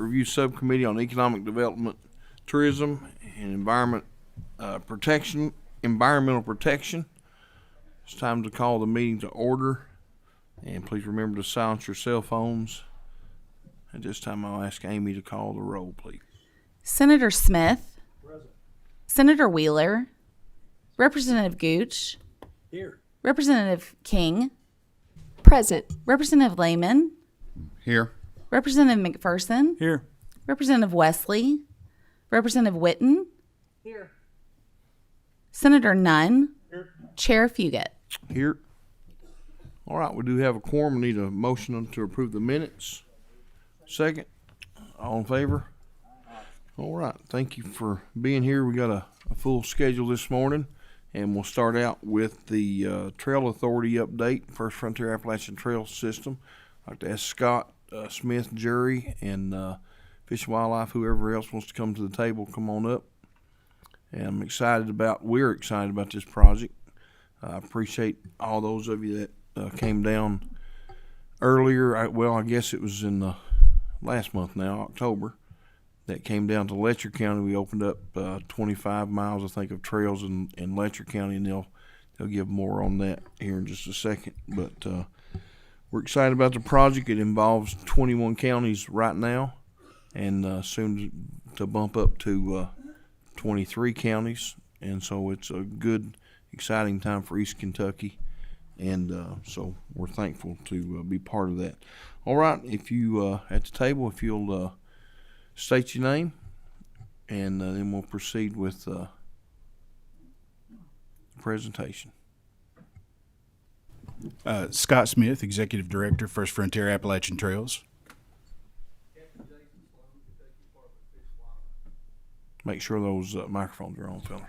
Review Subcommittee on Economic Development, Tourism, and Environmental Protection. It's time to call the meeting to order, and please remember to silence your cell phones. At this time, I'll ask Amy to call the roll, please. Senator Smith. Present. Senator Wheeler. Representative Gooch. Here. Representative King. Present. Representative Lehman. Here. Representative McPherson. Here. Representative Wesley. Representative Witten. Here. Senator Nunn. Here. Chair Fugate. Here. All right, we do have a quorum. We need a motion to approve the minutes. Second. All in favor? All right, thank you for being here. We got a full schedule this morning, and we'll start out with the Trail Authority update, First Frontier Appalachian Trail System. I'd like to ask Scott Smith, Jury, and Fish and Wildlife, whoever else wants to come to the table, come on up. And we're excited about this project. I appreciate all those of you that came down earlier. I guess it was in the last month now, October, that came down to Letcher County. We opened up 25 miles, I think, of trails in Letcher County, and they'll give more on that here in just a second. But we're excited about the project. It involves 21 counties right now, and soon to bump up to 23 counties. And so it's a good, exciting time for East Kentucky, and so we're thankful to be part of that. All right, if you at the table, if you'll state your name, and then we'll proceed with the presentation. Scott Smith, Executive Director, First Frontier Appalachian Trails. Make sure those microphones are on, fellas.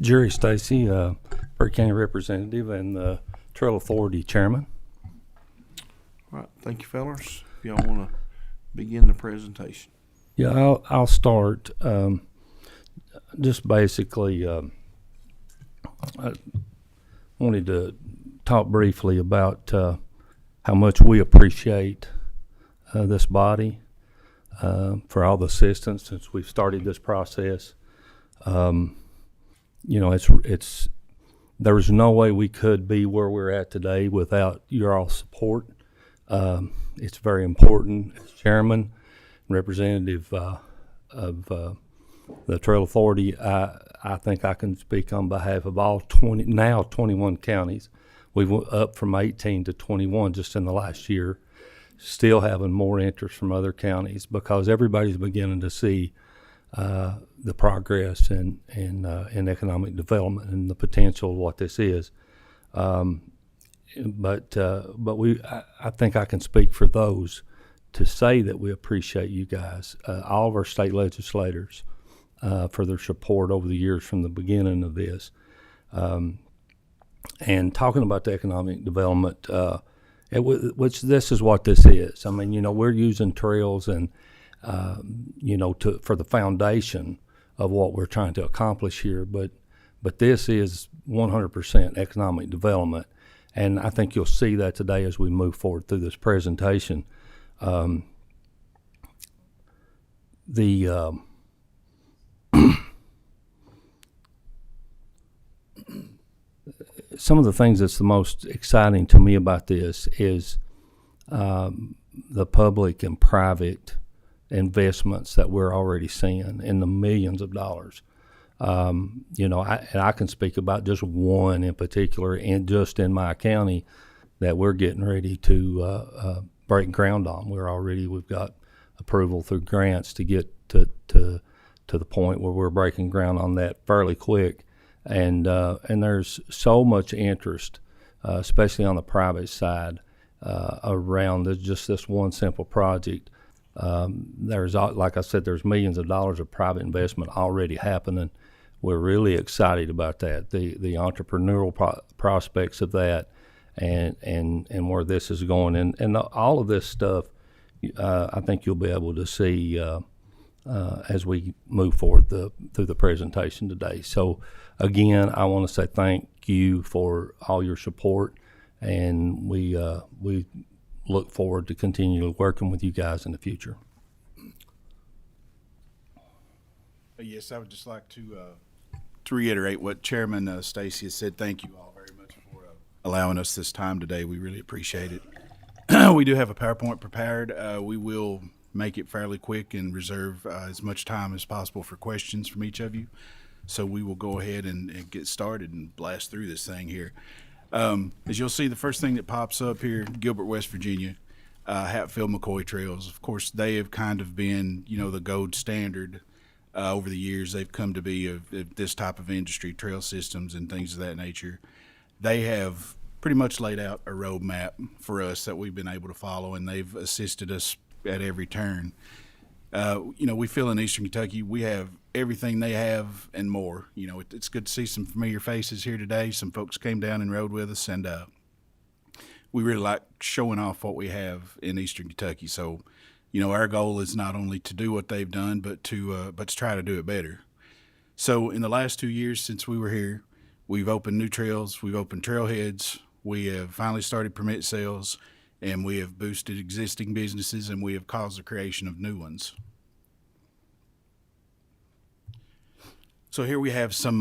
Jerry Stacy, Perry County Representative and the Trail Authority Chairman. All right, thank you, fellas. If y'all want to begin the presentation. Yeah, I'll start. Just basically, I wanted to talk briefly about how much we appreciate this body for all the assistance since we've started this process. It's there's no way we could be where we're at today without your all support. It's very important. As chairman, representative of the Trail Authority, I think I can speak on behalf of all 21 counties. We've went up from 18 to 21 just in the last year, still having more interest from other counties because everybody's beginning to see the progress in economic development and the potential of what this is. But I think I can speak for those to say that we appreciate you guys, all of our state legislators, for their support over the years from the beginning of this. And talking about the economic development, which this is what this is. I mean, we're using trails and, for the foundation of what we're trying to accomplish here. But this is 100% economic development. And I think you'll see that today as we move forward through this presentation. Some of the things that's the most exciting to me about this is the public and private investments that we're already seeing in the millions of dollars. I can speak about just one in particular, and just in my county, that we're getting ready to break ground on. We've got approval through grants to get to the point where we're breaking ground on that fairly quick, and there's so much interest, especially on the private side, around just this one simple project. There's, like I said, there's millions of dollars of private investment already happening. We're really excited about that, the entrepreneurial prospects of that, and where this is going, and all of this stuff. I think you'll be able to see as we move forward through the presentation today. So, again, I want to say thank you for all your support, and we look forward to continually working with you guys in the future. Yes, I would just like to reiterate what Chairman Stacy has said. Thank you all very much for allowing us this time today. We really appreciate it. We do have a PowerPoint prepared. We will make it fairly quick and reserve as much time as possible for questions from each of you. So we will go ahead and get started and blast through this thing here. As you'll see, the first thing that pops up here, Gilbert, West Virginia, Hatfield-McCoy trails. Of course, they have kind of been, the gold standard over the years. They've come to be of this type of industry, trail systems and things of that nature. They have pretty much laid out a roadmap for us that we've been able to follow, and they've assisted us at every turn. We feel in Eastern Kentucky we have everything they have and more. It's good to see some familiar faces here today. Some folks came down and rode with us, and we really like showing off what we have in Eastern Kentucky. So, our goal is not only to do what they've done, but to try to do it better. So, in the last 2 years since we were here, we've opened new trails, we've opened trailheads, we have finally started permit sales, and we have boosted existing businesses, and we have caused the creation of new ones. So here we have some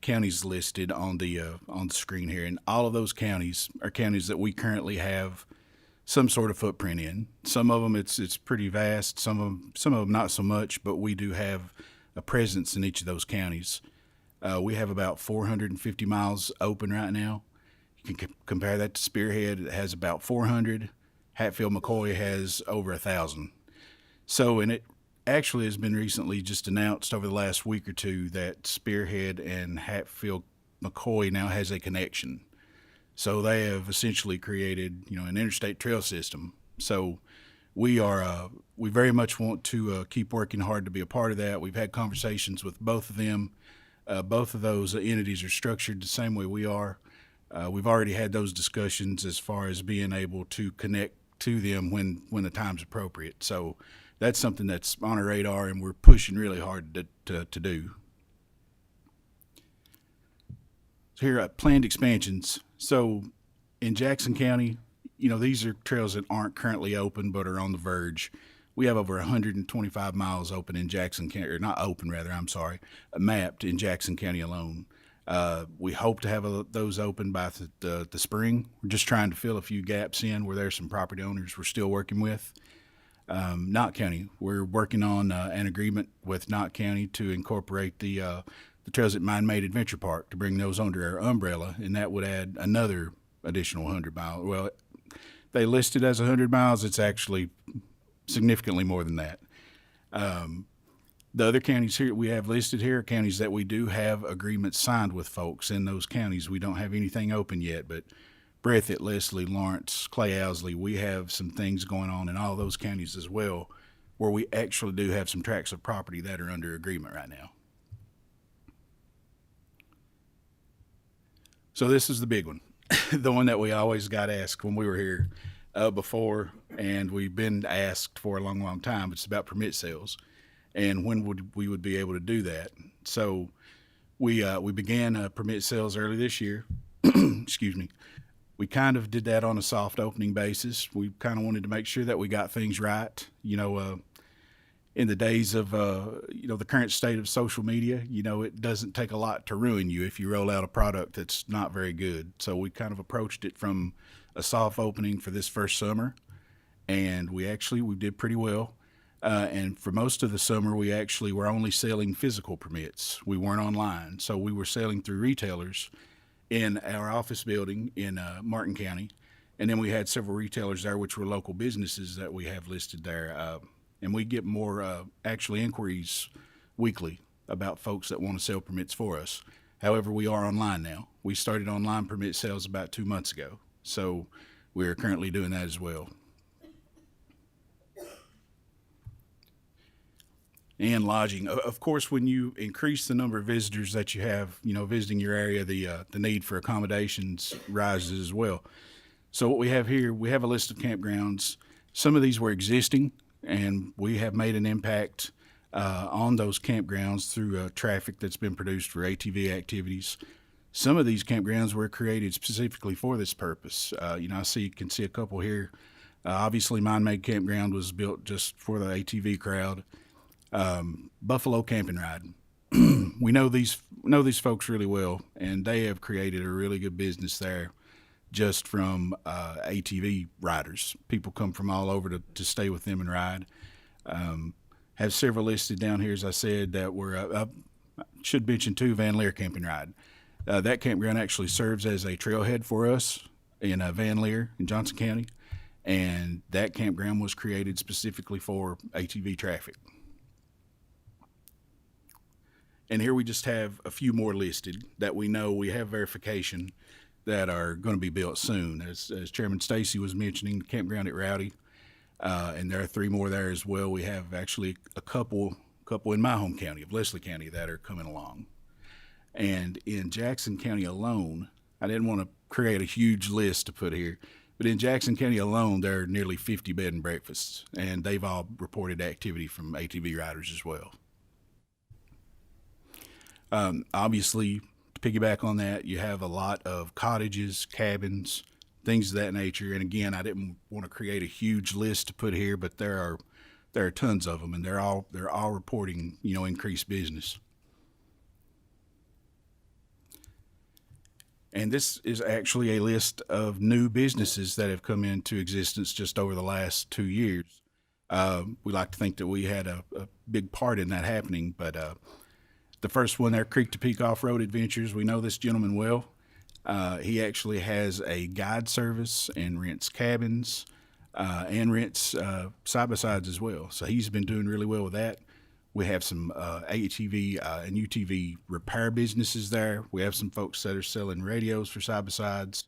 counties listed on the screen here, and all of those counties are counties that we currently have some sort of footprint in. Some of them it's pretty vast, some of them not so much, but we do have a presence in each of those counties. We have about 450 miles open right now. You can compare that to Spearhead. It has about 400. Hatfield-McCoy has over 1,000. So, and it actually has been recently just announced over the last week or two that Spearhead and Hatfield-McCoy now has a connection. So they have essentially created, an interstate trail system. So we very much want to keep working hard to be a part of that. We've had conversations with both of them. Both of those entities are structured the same way we are. We've already had those discussions as far as being able to connect to them when the time's appropriate. So that's something that's on our radar, and we're pushing really hard to do. So here are planned expansions. So in Jackson County, these are trails that aren't currently open but are on the verge. We have over 125 miles open in Jackson County, or not open rather, mapped in Jackson County alone. We hope to have those open by the spring. We're just trying to fill a few gaps in where there's some property owners we're still working with. Knott County, we're working on an agreement with Knott County to incorporate the Trails at Mine-Made Adventure Park to bring those under our umbrella, and that would add another additional 100 miles. Well, they listed as 100 miles. It's actually significantly more than that. The other counties here we have listed here are counties that we do have agreements signed with folks in those counties. We don't have anything open yet, but Breathitt, Leslie, Lawrence, Clay Owsley, we have some things going on in all those counties as well, where we actually do have some tracts of property that are under agreement right now. So this is the big one, the one that we always got asked when we were here before, and we've been asked for a long, long time. It's about permit sales and when we would be able to do that. So we began permit sales early this year. Excuse me. We kind of did that on a soft opening basis. We kind of wanted to make sure that we got things right. In the days of, the current state of social media, it doesn't take a lot to ruin you if you roll out a product that's not very good. So we kind of approached it from a soft opening for this first summer, and we did pretty well. And for most of the summer, we actually were only selling physical permits. We weren't online. So we were selling through retailers in our office building in Martin County. And then we had several retailers there, which were local businesses that we have listed there. And we get more actually inquiries weekly about folks that want to sell permits for us. However, we are online now. We started online permit sales about 2 months ago. So we are currently doing that as well. And lodging. Of course, when you increase the number of visitors that you have, visiting your area, the need for accommodations rises as well. So what we have here, we have a list of campgrounds. Some of these were existing, and we have made an impact on those campgrounds through traffic that's been produced for ATV activities. Some of these campgrounds were created specifically for this purpose. You can see a couple here. Obviously, Mine Made Campground was built just for the ATV crowd. Buffalo Camp and Ride. We know these folks really well, and they have created a really good business there just from ATV riders. People come from all over to stay with them and ride. Have several listed down here, as I said, that were, I should mention too, Van Leer Camp and Ride. That campground actually serves as a trailhead for us in Van Leer in Johnson County, and that campground was created specifically for ATV traffic. And here we just have a few more listed that we know we have verification that are going to be built soon. As Chairman Stacy was mentioning, the campground at Rowdy, and there are 3 more there as well. We have actually a couple in my home county of Leslie County that are coming along. And in Jackson County alone, I didn't want to create a huge list to put here, but in Jackson County alone, there are nearly 50 bed and breakfasts, and they've all reported activity from ATV riders as well. Obviously, to piggyback on that, you have a lot of cottages, cabins, things of that nature. And again, I didn't want to create a huge list to put here, but there are tons of them, and they're all reporting, increased business. And this is actually a list of new businesses that have come into existence just over the last 2 years. We like to think that we had a big part in that happening, but the first one there, Creek to Peak Off-Road Adventures, we know this gentleman well. He actually has a guide service and rents cabins and rents side-by-sides as well. So he's been doing really well with that. We have some ATV and UTV repair businesses there. We have some folks that are selling radios for side-by-sides.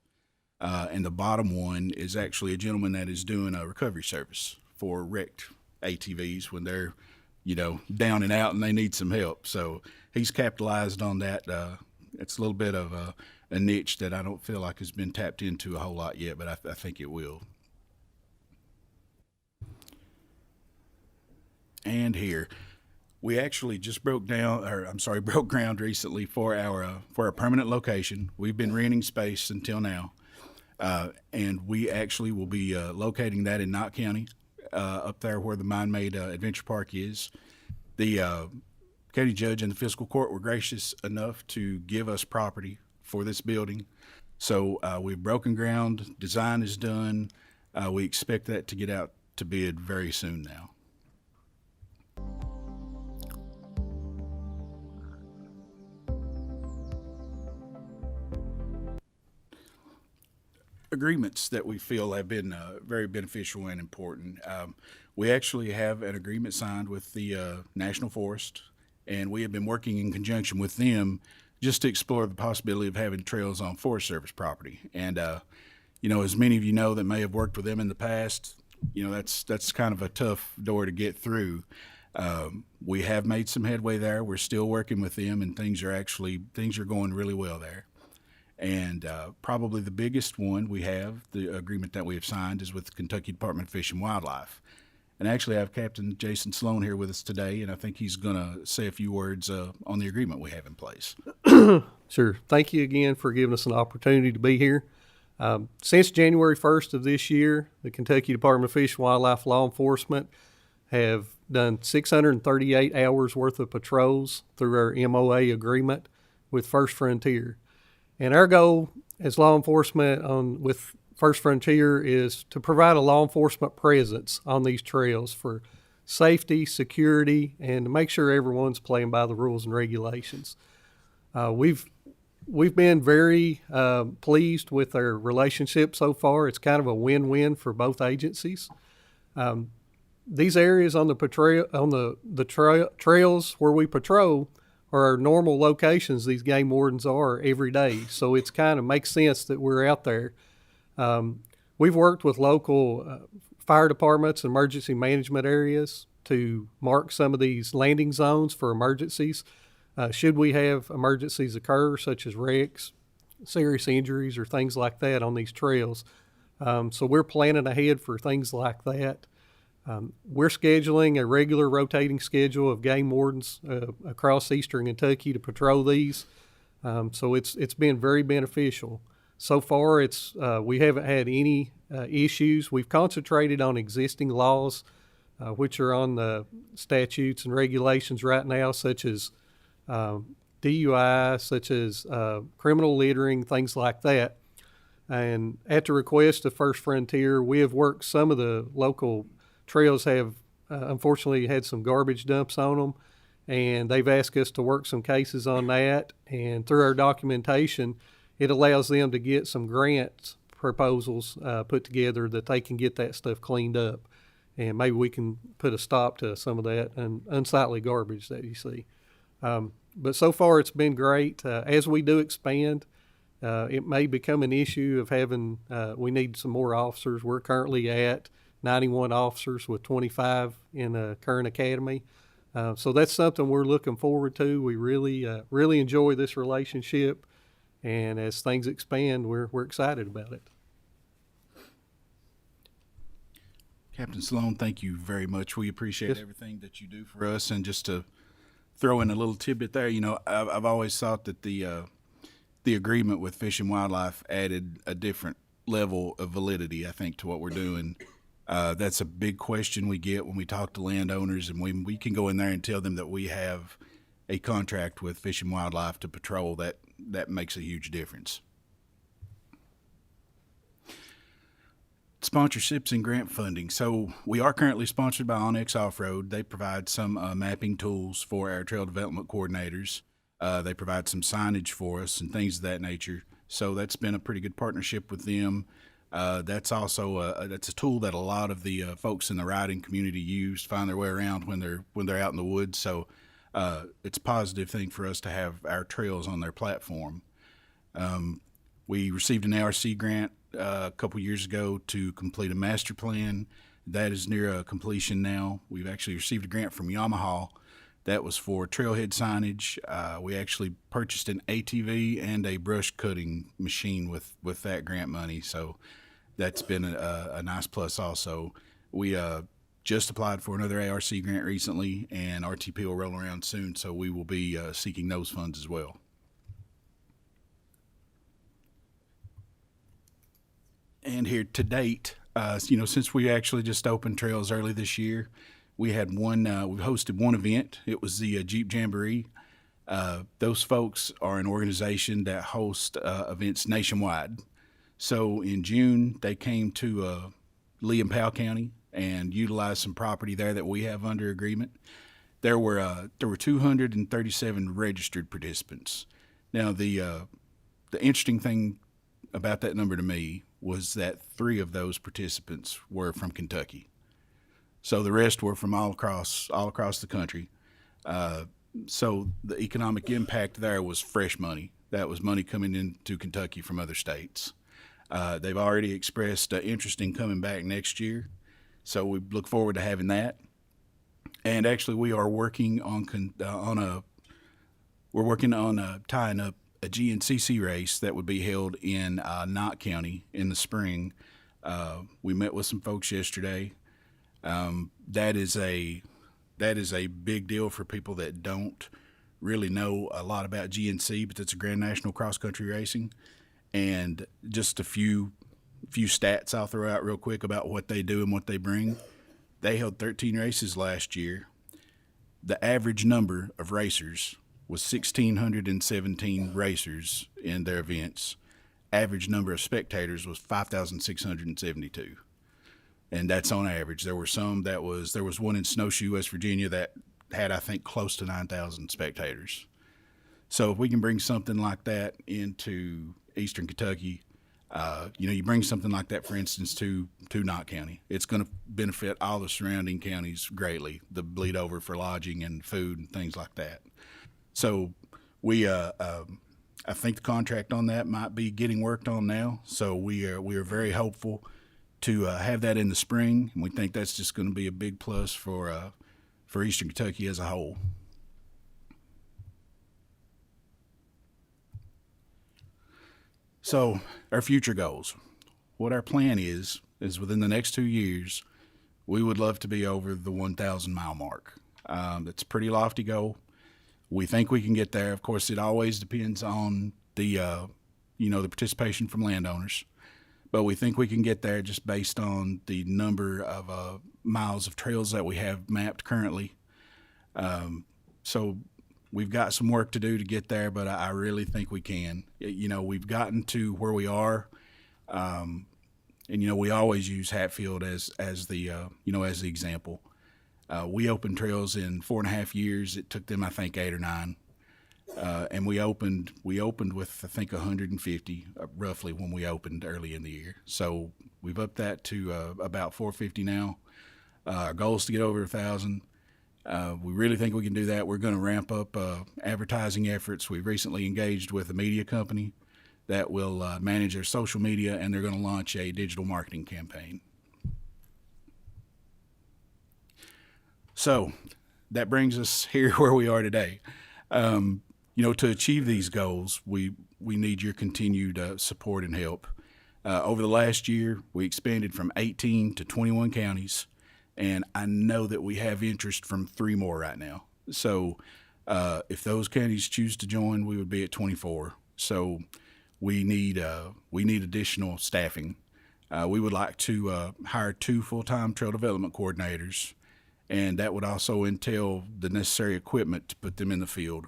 And the bottom one is actually a gentleman that is doing a recovery service for wrecked ATVs when they're, down and out and they need some help. So he's capitalized on that. It's a little bit of a niche that I don't feel like has been tapped into a whole lot yet, but I think it will. And here, we actually just broke ground recently for our permanent location. We've been renting space until now, and we actually will be locating that in Knott County, up there where the Mine Made Adventure Park is. The county judge and the fiscal court were gracious enough to give us property for this building. So we've broken ground, design is done. We expect that to get out to bid very soon now. Agreements that we feel have been very beneficial and important. We actually have an agreement signed with the National Forest, and we have been working in conjunction with them just to explore the possibility of having trails on Forest Service property. And, as many of you know that may have worked with them in the past, that's kind of a tough door to get through. We have made some headway there. We're still working with them, and things are going really well there. And probably the biggest one we have, the agreement that we have signed, is with the Kentucky Department of Fish and Wildlife. And actually, I have Captain Jason Sloan here with us today, and I think he's going to say a few words on the agreement we have in place. Sure. Thank you again for giving us an opportunity to be here. Since January 1st of this year, the Kentucky Department of Fish and Wildlife law enforcement have done 638 hours worth of patrols through our MOA agreement with First Frontier. And our goal as law enforcement with First Frontier is to provide a law enforcement presence on these trails for safety, security, and to make sure everyone's playing by the rules and regulations. We've been very pleased with our relationship so far. It's kind of a win-win for both agencies. These areas on the trails where we patrol are our normal locations these game wardens are every day. So it's kind of makes sense that we're out there. We've worked with local fire departments and emergency management areas to mark some of these landing zones for emergencies. Should we have emergencies occur, such as wrecks, serious injuries, or things like that on these trails. So we're planning ahead for things like that. We're scheduling a regular rotating schedule of game wardens across eastern Kentucky to patrol these. So it's been very beneficial. So far, we haven't had any issues. We've concentrated on existing laws, which are on the statutes and regulations right now, such as DUI, such as criminal littering, things like that. And at the request of First Frontier, we have worked, some of the local trails have unfortunately had some garbage dumps on them, and they've asked us to work some cases on that. And through our documentation, it allows them to get some grant proposals put together that they can get that stuff cleaned up. And maybe we can put a stop to some of that and unsightly garbage that you see. But so far it's been great. As we do expand, it may become an issue of having, we need some more officers. We're currently at 91 officers with 25 in the current academy. So that's something we're looking forward to. We really enjoy this relationship. And as things expand, we're excited about it. Captain Sloan, thank you very much. We appreciate everything that you do for us. And just to throw in a little tidbit there, you know, I've always thought that the agreement with Fish and Wildlife added a different level of validity, I think, to what we're doing. That's a big question we get when we talk to landowners, and we can go in there and tell them that we have a contract with Fish and Wildlife to patrol. That makes a huge difference. Sponsorships and grant funding. So we are currently sponsored by Onyx Off-Road. They provide some mapping tools for our trail development coordinators. They provide some signage for us and things of that nature. So that's been a pretty good partnership with them. That's also that's a tool that a lot of the folks in the riding community use to find their way around when they're out in the woods. So it's a positive thing for us to have our trails on their platform. We received an ARC grant a couple years ago to complete a master plan. That is near completion now. We've actually received a grant from Yamaha that was for trailhead signage. We actually purchased an ATV and a brush cutting machine with that grant money, so that's been a nice plus also. We just applied for another ARC grant recently, and RTP will roll around soon, so we will be seeking those funds as well. And here to date, since we actually just opened trails early this year, we had we hosted one event. It was the Jeep Jamboree. Those folks are an organization that hosts events nationwide. So in June, they came to Lee and Powell County and utilized some property there that we have under agreement. There were 237 registered participants. Now, the interesting thing about that number to me was that 3 of those participants were from Kentucky. So the rest were from all across the country. So the economic impact there was fresh money. That was money coming into Kentucky from other states. They've already expressed interest in coming back next year, so we look forward to having that. And actually, we are working on tying up a GNCC race that would be held in Knott County in the spring. We met with some folks yesterday. That is a big deal for people that don't really know a lot about GNC, but it's a Grand National Cross Country Racing. And just a few stats I'll throw out real quick about what they do and what they bring. They held 13 races last year. The average number of racers was 1,617 racers in their events. Average number of spectators was 5,672. And that's on average. There was one in Snowshoe, West Virginia that had, I think, close to 9,000 spectators. So if we can bring something like that into Eastern Kentucky, you bring something like that, for instance, to Knott County, it's going to benefit all the surrounding counties greatly, the bleed over for lodging and food and things like that. So I think the contract on that might be getting worked on now. So we are very hopeful to have that in the spring, and we think that's just going to be a big plus for Eastern Kentucky as a whole. So our future goals, what our plan is within the next 2 years, we would love to be over the 1,000 mile mark. That's a pretty lofty goal. We think we can get there. Of course, it always depends on the the participation from landowners, but we think we can get there just based on the number of miles of trails that we have mapped currently. So we've got some work to do to get there, but I really think we can. We've gotten to where we are, and we always use Hatfield as the as the example. We opened trails in 4.5 years. It took them, I think, 8 or 9. And we opened with, I think, 150 roughly when we opened early in the year. So we've upped that to about 450 now. Our goal is to get over 1,000. We really think we can do that. We're going to ramp up advertising efforts. We've recently engaged with a media company that will manage their social media, and they're going to launch a digital marketing campaign. So that brings us here where we are today. To achieve these goals, we need your continued support and help. Over the last year, we expanded from 18 to 21 counties, and I know that we have interest from 3 more right now. So if those counties choose to join, we would be at 24. So we need additional staffing. We would like to hire 2 full-time trail development coordinators, and that would also entail the necessary equipment to put them in the field.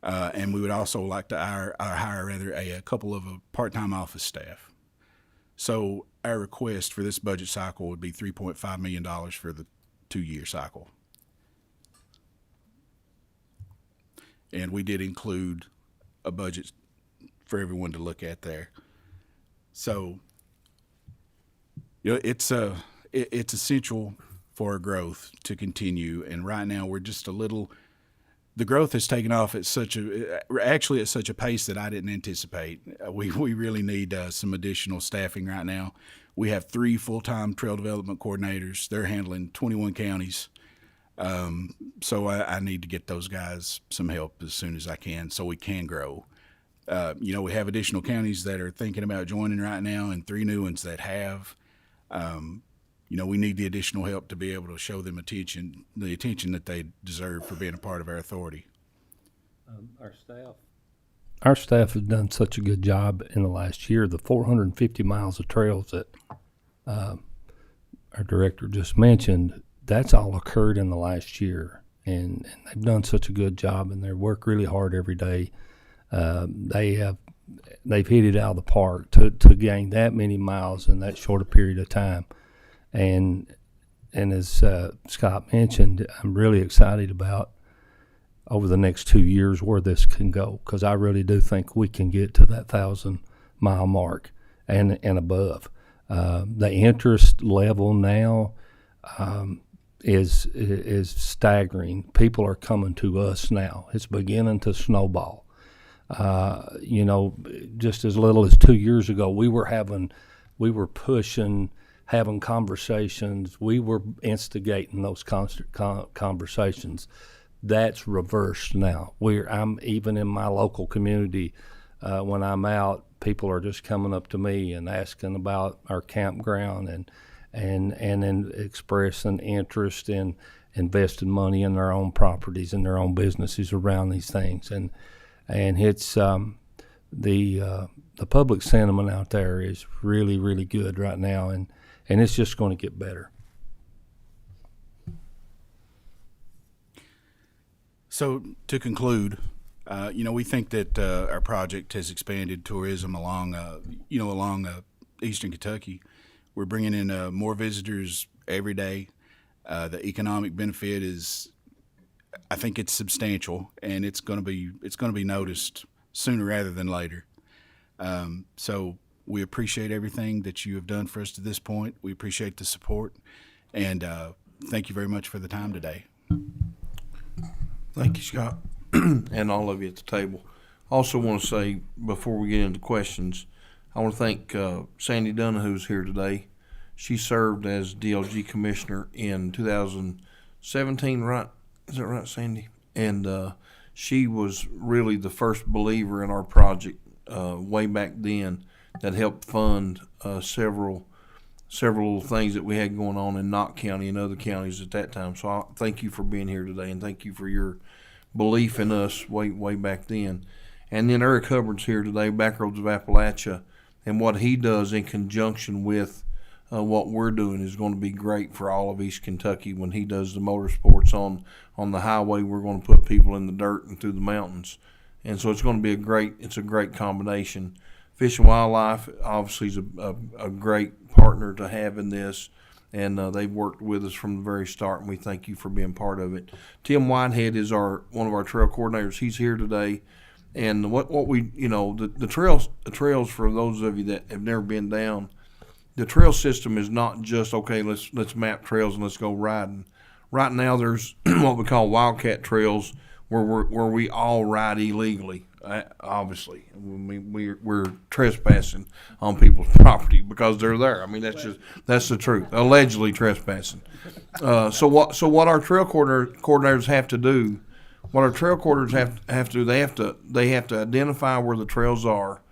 And we would also like to hire a couple of part-time office staff. So our request for this budget cycle would be $3.5 million for the 2-year cycle. And we did include a budget for everyone to look at there. So it's essential for our growth to continue. And right now we're just the growth has taken off at such a pace that I didn't anticipate. We really need some additional staffing right now. We have 3 full-time trail development coordinators. They're handling 21 counties. So I need to get those guys some help as soon as I can so we can grow. We have additional counties that are thinking about joining right now and 3 new ones that have. We need the additional help to be able to show them the attention that they deserve for being a part of our authority. Our staff has done such a good job in the last year. The 450 miles of trails that our director just mentioned, that's all occurred in the last year, and they've done such a good job, and they work really hard every day. They've hit it out of the park to gain that many miles in that short a period of time. And as Scott mentioned, I'm really excited about over the next 2 years where this can go, because I really do think we can get to that 1,000-mile mark and above. The interest level now is staggering. People are coming to us now. It's beginning to snowball. Just as little as 2 years ago, we were pushing, having conversations. We were instigating those conversations. That's reversed now. I'm even in my local community, when I'm out, people are just coming up to me and asking about our campground and expressing interest in investing money in their own properties and their own businesses around these things. And it's the public sentiment out there is really, really good right now, and it's just going to get better. So to conclude, we think that our project has expanded tourism along eastern Kentucky. We're bringing in more visitors every day. The economic benefit is, I think, it's substantial, and it's going to be noticed sooner rather than later. So we appreciate everything that you have done for us to this point. We appreciate the support, and thank you very much for the time today. Thank you, Scott, and all of you at the table. Also want to say, before we get into questions, I want to thank Sandy Dunn, who's here today. She served as DLG Commissioner in 2017, right? Is that right, Sandy? And she was really the first believer in our project way back then that helped fund several things that we had going on in Knott County and other counties at that time. So I thank you for being here today, and thank you for your belief in us way back then. And then Eric Hubbard's here today, Backroads of Appalachia, and what he does in conjunction with what we're doing is going to be great for all of East Kentucky. When he does the motorsports on the highway, we're going to put people in the dirt and through the mountains. And so it's going to be a great combination. Fish and Wildlife obviously is a great partner to have in this, and they've worked with us from the very start, and we thank you for being part of it. Tim Whitehead is one of our trail coordinators. He's here today, and what we the trails for those of you that have never been down, the trail system is not just okay. Let's map trails and let's go riding. Right now, there's what we call wildcat trails where we all ride illegally. Obviously, we're trespassing on people's property because they're there. I mean, that's the truth. Allegedly trespassing. So what our trail coordinators have to do, they have to identify where the trails are.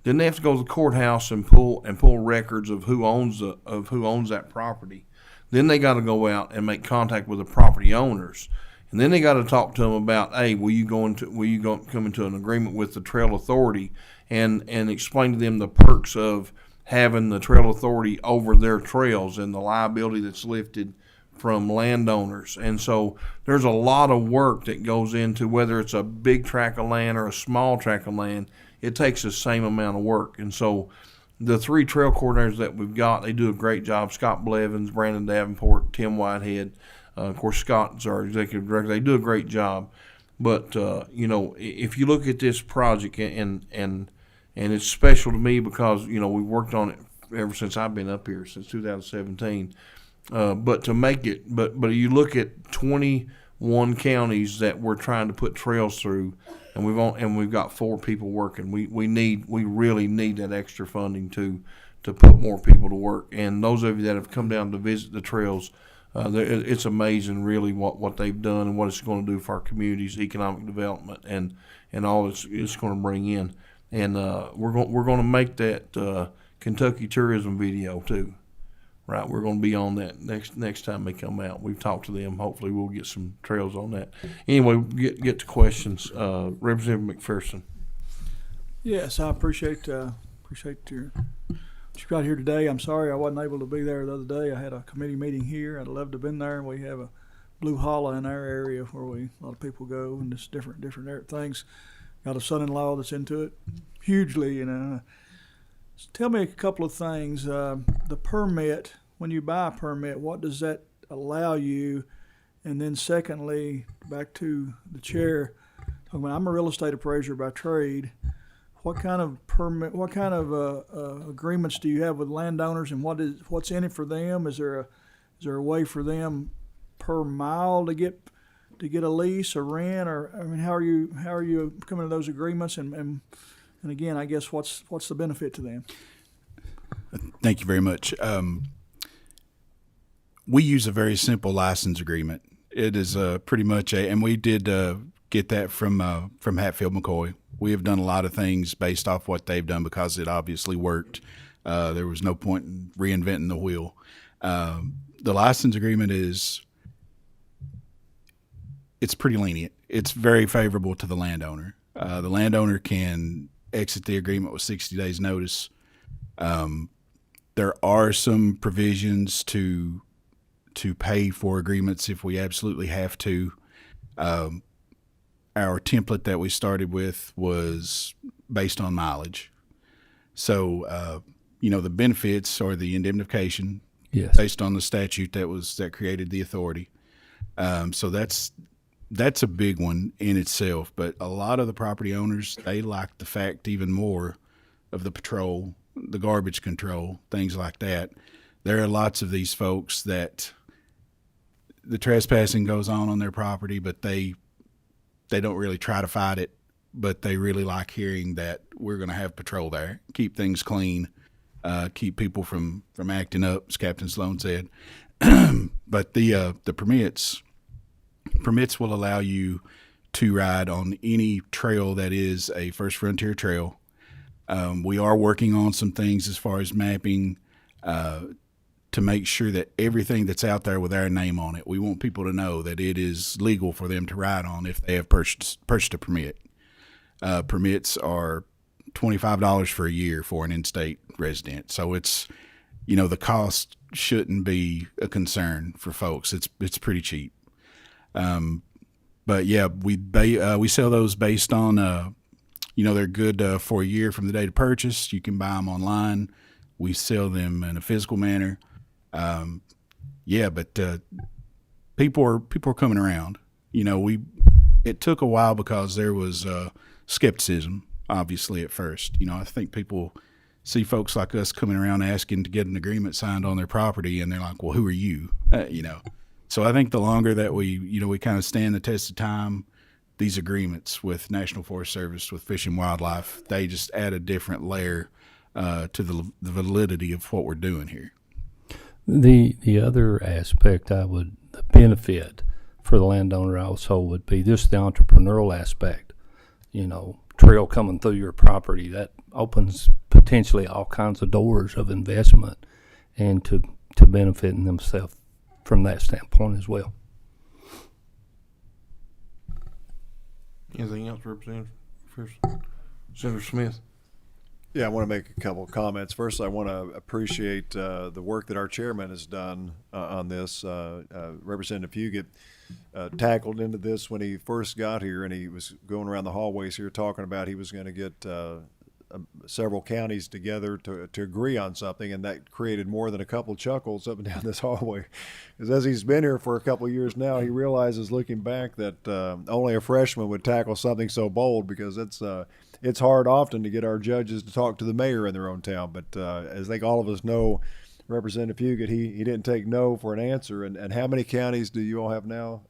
Then they have to go to the courthouse and pull records of who owns that property. Then they got to go out and make contact with the property owners. And then they got to talk to them about, hey, will you come into an agreement with the trail authority and explain to them the perks of having the trail authority over their trails and the liability that's lifted from landowners. And so there's a lot of work that goes into whether it's a big tract of land or a small tract of land. It takes the same amount of work. And so the three trail coordinators that we've got, they do a great job. Scott Blevins, Brandon Davenport, Tim Whitehead. Of course, Scott's our executive director. They do a great job. But, if you look at this project, and it's special to me because, we've worked on it ever since I've been up here, since 2017. But you look at 21 counties that we're trying to put trails through, and we've got 4 people working. We really need that extra funding to put more people to work. And those of you that have come down to visit the trails, it's amazing, really, what they've done and what it's going to do for our communities, economic development, and all it's going to bring in. And we're going to make that Kentucky tourism video too, right? We're going to be on that next time they come out. We've talked to them. Hopefully, we'll get some trails on that. Anyway, get to questions. Representative McPherson. Yes, I appreciate what you got here today. I'm sorry I wasn't able to be there the other day. I had a committee meeting here. I'd love to have been there. We have a Blue Hollow in our area where a lot of people go and just different things. Got a son-in-law that's into it hugely. So tell me a couple of things. The permit, when you buy a permit, what does that allow you? And then secondly, back to the chair, I'm a real estate appraiser by trade. What kind of permit? What kind of agreements do you have with landowners, and what's in it for them? Is there a way for them per mile to get a lease or rent, or how are you coming to those agreements? And again, I guess what's the benefit to them? Thank you very much. We use a very simple license agreement. It is pretty much and we did get that from Hatfield McCoy. We have done a lot of things based off what they've done because it obviously worked. There was no point in reinventing the wheel. The license agreement it's pretty lenient. It's very favorable to the landowner. The landowner can exit the agreement with 60 days notice. There are some provisions to pay for agreements if we absolutely have to. Our template that we started with was based on mileage. So, the benefits or the indemnification based on the statute that created the authority. So that's a big one in itself. But a lot of the property owners, they like the fact even more of the patrol, the garbage control, things like that. There are lots of these folks that the trespassing goes on their property, but they don't really try to fight it, but they really like hearing that we're going to have patrol there, keep things clean, keep people from acting up, as Captain Sloan said. But the permits will allow you to ride on any trail that is a First Frontier trail. We are working on some things as far as mapping to make sure that everything that's out there with our name on it, we want people to know that it is legal for them to ride on if they have purchased a permit. Permits are $25 for a year for an in-state resident. So it's, the cost shouldn't be a concern for folks. It's pretty cheap. But yeah, we sell those based on, they're good for a year from the date of purchase. You can buy them online. We sell them in a physical manner. But people are coming around. It took a while because there was skepticism, obviously, at first. I think people see folks like us coming around asking to get an agreement signed on their property, and they're like, well, who are you? So I think the longer that we kind of stand the test of time, these agreements with National Forest Service, with Fish and Wildlife, they just add a different layer to the validity of what we're doing here. The other aspect the benefit for the landowner household would be just the entrepreneurial aspect. Trail coming through your property, that opens potentially all kinds of doors of investment and to benefiting themselves from that standpoint as well. Anything else, Representative? Senator Smith? Yeah, I want to make a couple of comments. First, I want to appreciate the work that our chairman has done on this. Representative Fugit tackled into this when he first got here, and he was going around the hallways here talking about he was going to get several counties together to agree on something, and that created more than a couple chuckles up and down this hallway. Because as he's been here for a couple of years now, he realizes, looking back, that only a freshman would tackle something so bold, because it's hard often to get our judges to talk to the mayor in their own town. But as I think all of us know, Representative Fugit, he didn't take no for an answer. And how many counties do you all have now?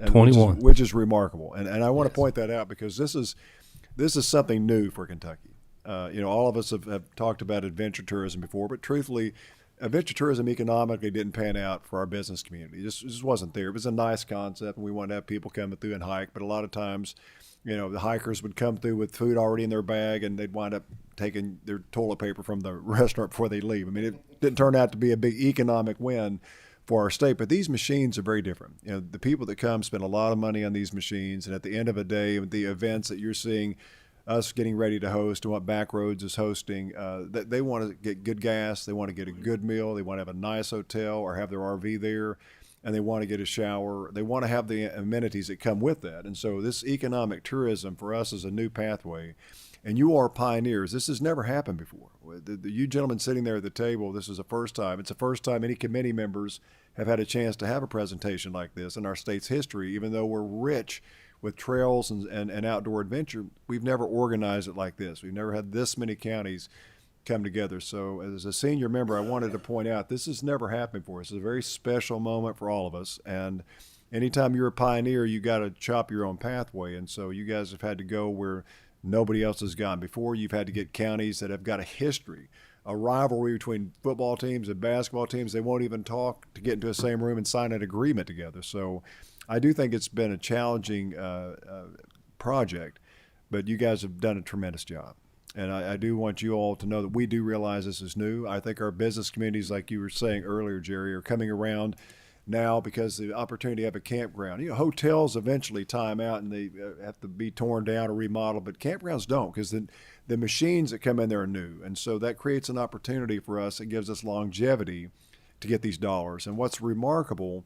21. Which is remarkable. And I want to point that out, because this is something new for Kentucky. All of us have talked about adventure tourism before, but truthfully, adventure tourism economically didn't pan out for our business community. It just wasn't there. It was a nice concept, and we wanted to have people coming through and hike, but a lot of times, the hikers would come through with food already in their bag, and they'd wind up taking their toilet paper from the restaurant before they leave. I mean, it didn't turn out to be a big economic win for our state, but these machines are very different. The people that come spend a lot of money on these machines, and at the end of the day, the events that you're seeing us getting ready to host and what Backroads is hosting, they want to get good gas, they want to get a good meal, they want to have a nice hotel or have their RV there, and they want to get a shower. They want to have the amenities that come with that. And so this economic tourism for us is a new pathway. And you are pioneers. This has never happened before. You gentlemen sitting there at the table, this is the first time. It's the first time any committee members have had a chance to have a presentation like this in our state's history. Even though we're rich with trails and outdoor adventure, we've never organized it like this. We've never had this many counties come together. So as a senior member, I wanted to point out this has never happened before. It's a very special moment for all of us. And anytime you're a pioneer, you got to chop your own pathway. And so you guys have had to go where nobody else has gone before. You've had to get counties that have got a history, a rivalry between football teams and basketball teams. They won't even talk to get into the same room and sign an agreement together. So I do think it's been a challenging project, but you guys have done a tremendous job. And I do want you all to know that we do realize this is new. I think our business communities, like you were saying earlier, Jerry, are coming around now because the opportunity to have a campground. Hotels eventually time out and they have to be torn down or remodeled, but campgrounds don't, because the machines that come in there are new. And so that creates an opportunity for us. It gives us longevity to get these dollars. And what's remarkable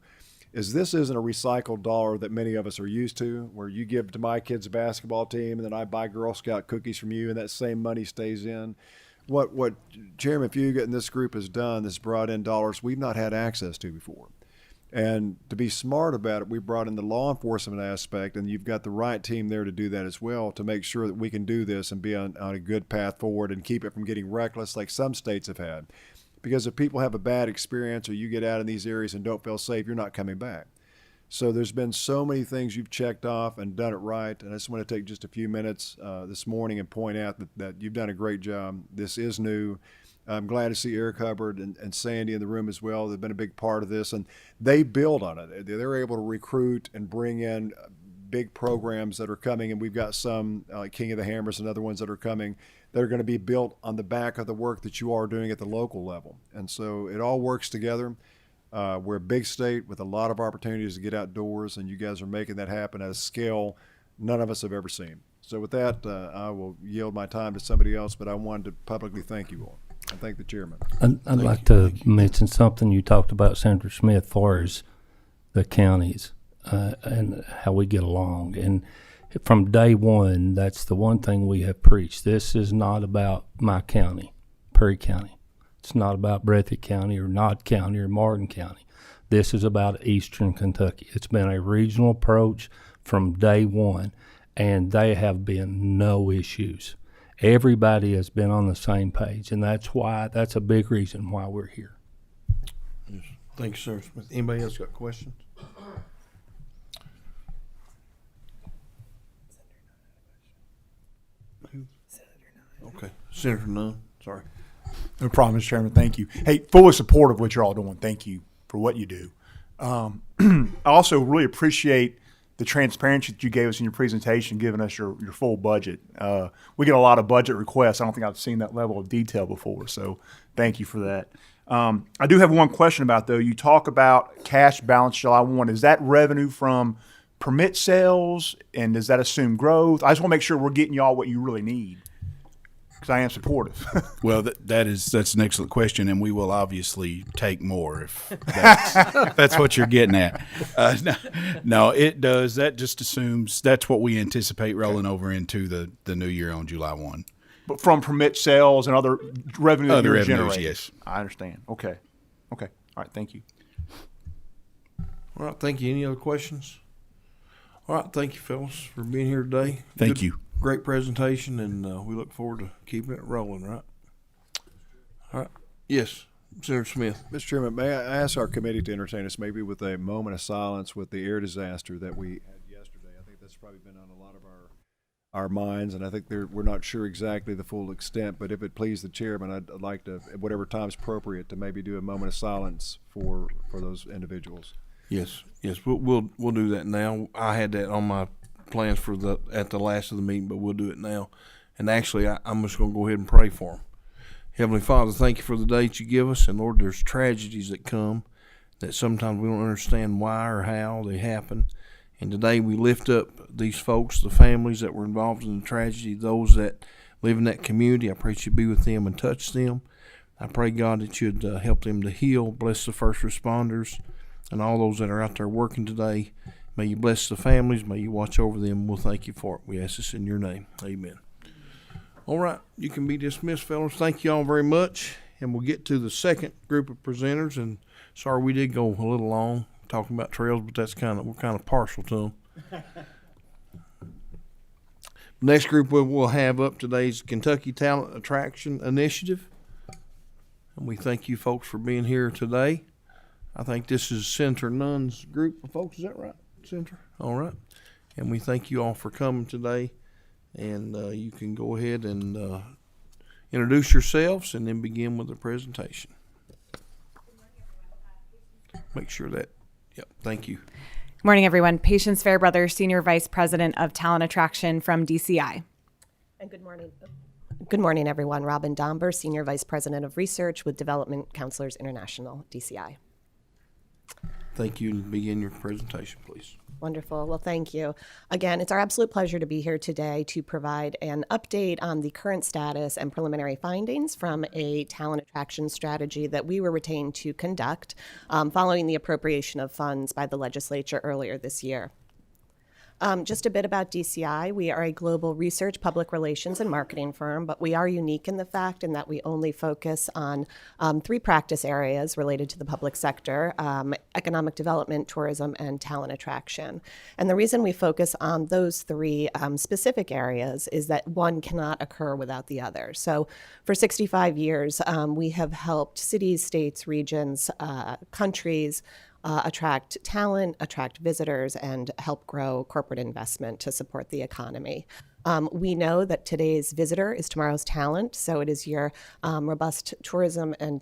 is this isn't a recycled dollar that many of us are used to, where you give to my kids' basketball team and then I buy Girl Scout cookies from you and that same money stays in. What Chairman Fugit and this group has done is brought in dollars we've not had access to before. And to be smart about it, we brought in the law enforcement aspect, and you've got the right team there to do that as well, to make sure that we can do this and be on a good path forward and keep it from getting reckless like some states have had. Because if people have a bad experience or you get out in these areas and don't feel safe, you're not coming back. So there's been so many things you've checked off and done it right. And I just want to take just a few minutes this morning and point out that you've done a great job. This is new. I'm glad to see Eric Hubbard and Sandy in the room as well. They've been a big part of this, and they build on it. They're able to recruit and bring in big programs that are coming, and we've got some like King of the Hammers and other ones that are coming that are going to be built on the back of the work that you are doing at the local level. And so it all works together. We're a big state with a lot of opportunities to get outdoors, and you guys are making that happen at a scale none of us have ever seen. So with that, I will yield my time to somebody else, but I wanted to publicly thank you all. And thank the chairman. I'd like to mention something you talked about, Senator Smith, as far as the counties and how we get along. And from day one, that's the one thing we have preached. This is not about my county, Perry County. It's not about Breathitt County or Knott County or Martin County. This is about Eastern Kentucky. It's been a regional approach from day one, and they have been no issues. Everybody has been on the same page, and that's a big reason why we're here. Yes. Thank you, Senator Smith. Anybody else got questions? Okay, Senator Nunn, sorry. No problem, Mr. Chairman. Thank you. Hey, fully supportive of what you're all doing. Thank you for what you do. I also really appreciate the transparency that you gave us in your presentation, giving us your full budget. We get a lot of budget requests. I don't think I've seen that level of detail before, so thank you for that. I do have one question about, though. You talk about cash balance July 1. Is that revenue from permit sales, and does that assume growth? I just want to make sure we're getting y'all what you really need, because I am supportive. Well, that's an excellent question, and we will obviously take more if that's what you're getting at. No, it does. That just assumes that's what we anticipate rolling over into the new year on July 1. But from permit sales and other revenue that Other you're revenues, generating. yes. I understand. Okay. All right. Thank you. All right, thank you. Any other questions? All right, thank you, fellas, for being here today. Thank you. Great presentation, and we look forward to keeping it rolling, right? All right. Yes, Senator Smith. Mr. Chairman, may I ask our committee to entertain us maybe with a moment of silence with the air disaster that we had yesterday? I think that's probably been on a lot of our minds, and I think we're not sure exactly the full extent, but if it please the chairman, I'd like to, at whatever time is appropriate, to maybe do a moment of silence for those individuals. Yes, we'll do that now. I had that on my plans at the last of the meeting, but we'll do it now. And actually, I'm just going to go ahead and pray for them. Heavenly Father, thank you for the day that you give us. And Lord, there's tragedies that come that sometimes we don't understand why or how they happen. And today we lift up these folks, the families that were involved in the tragedy, those that live in that community. I pray that you be with them and touch them. I pray, God, that you'd help them to heal. Bless the first responders and all those that are out there working today. May you bless the families. May you watch over them. We'll thank you for it. We ask this in your name. Amen. All right. You can be dismissed, fellas. Thank you all very much. And we'll get to the second group of presenters. And sorry we did go a little long talking about trails, but we're kind of partial to them. Next group we'll have up today is Kentucky Talent Attraction Initiative. And we thank you folks for being here today. I think this is Senator Nunn's group of folks. Is that right, Senator? All right. And we thank you all for coming today. And you can go ahead and introduce yourselves and then begin with the presentation. Make sure that, yep, thank you. Good morning, everyone. Patience Fairbrother, Senior Vice President of Talent Attraction from DCI. And good morning. Good morning, everyone. Robin Domber, Senior Vice President of Research with Development Counselors International, DCI. Thank you, and begin your presentation, please. Wonderful. Well, thank you. Again, it's our absolute pleasure to be here today to provide an update on the current status and preliminary findings from a talent attraction strategy that we were retained to conduct following the appropriation of funds by the legislature earlier this year. Just a bit about DCI. We are a global research, public relations, and marketing firm, but we are unique in the fact in that we only focus on 3 practice areas related to the public sector: economic development, tourism, and talent attraction. And the reason we focus on those 3 specific areas is that one cannot occur without the other. So for 65 years, we have helped cities, states, regions, countries, attract talent, attract visitors, and help grow corporate investment to support the economy. We know that today's visitor is tomorrow's talent, so it is your robust tourism and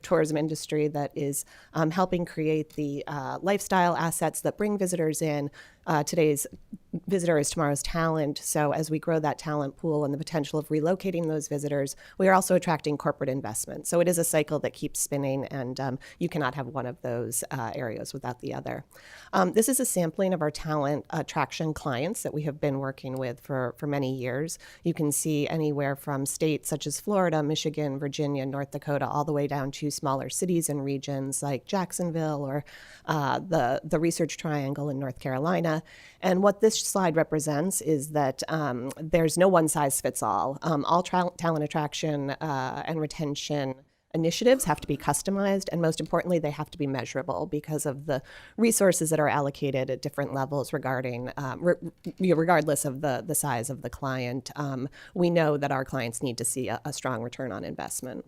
tourism industry that is helping create the lifestyle assets that bring visitors in. Today's visitor is tomorrow's talent. So as we grow that talent pool and the potential of relocating those visitors, we are also attracting corporate investment. So it is a cycle that keeps spinning, and you cannot have one of those areas without the other. This is a sampling of our talent attraction clients that we have been working with for many years. You can see anywhere from states such as Florida, Michigan, Virginia, North Dakota, all the way down to smaller cities and regions like Jacksonville or the Research Triangle in North Carolina. And what this slide represents is that there's no one size fits all. All talent attraction and retention initiatives have to be customized, and most importantly, they have to be measurable because of the resources that are allocated at different levels regarding, regardless of the size of the client. We know that our clients need to see a strong return on investment.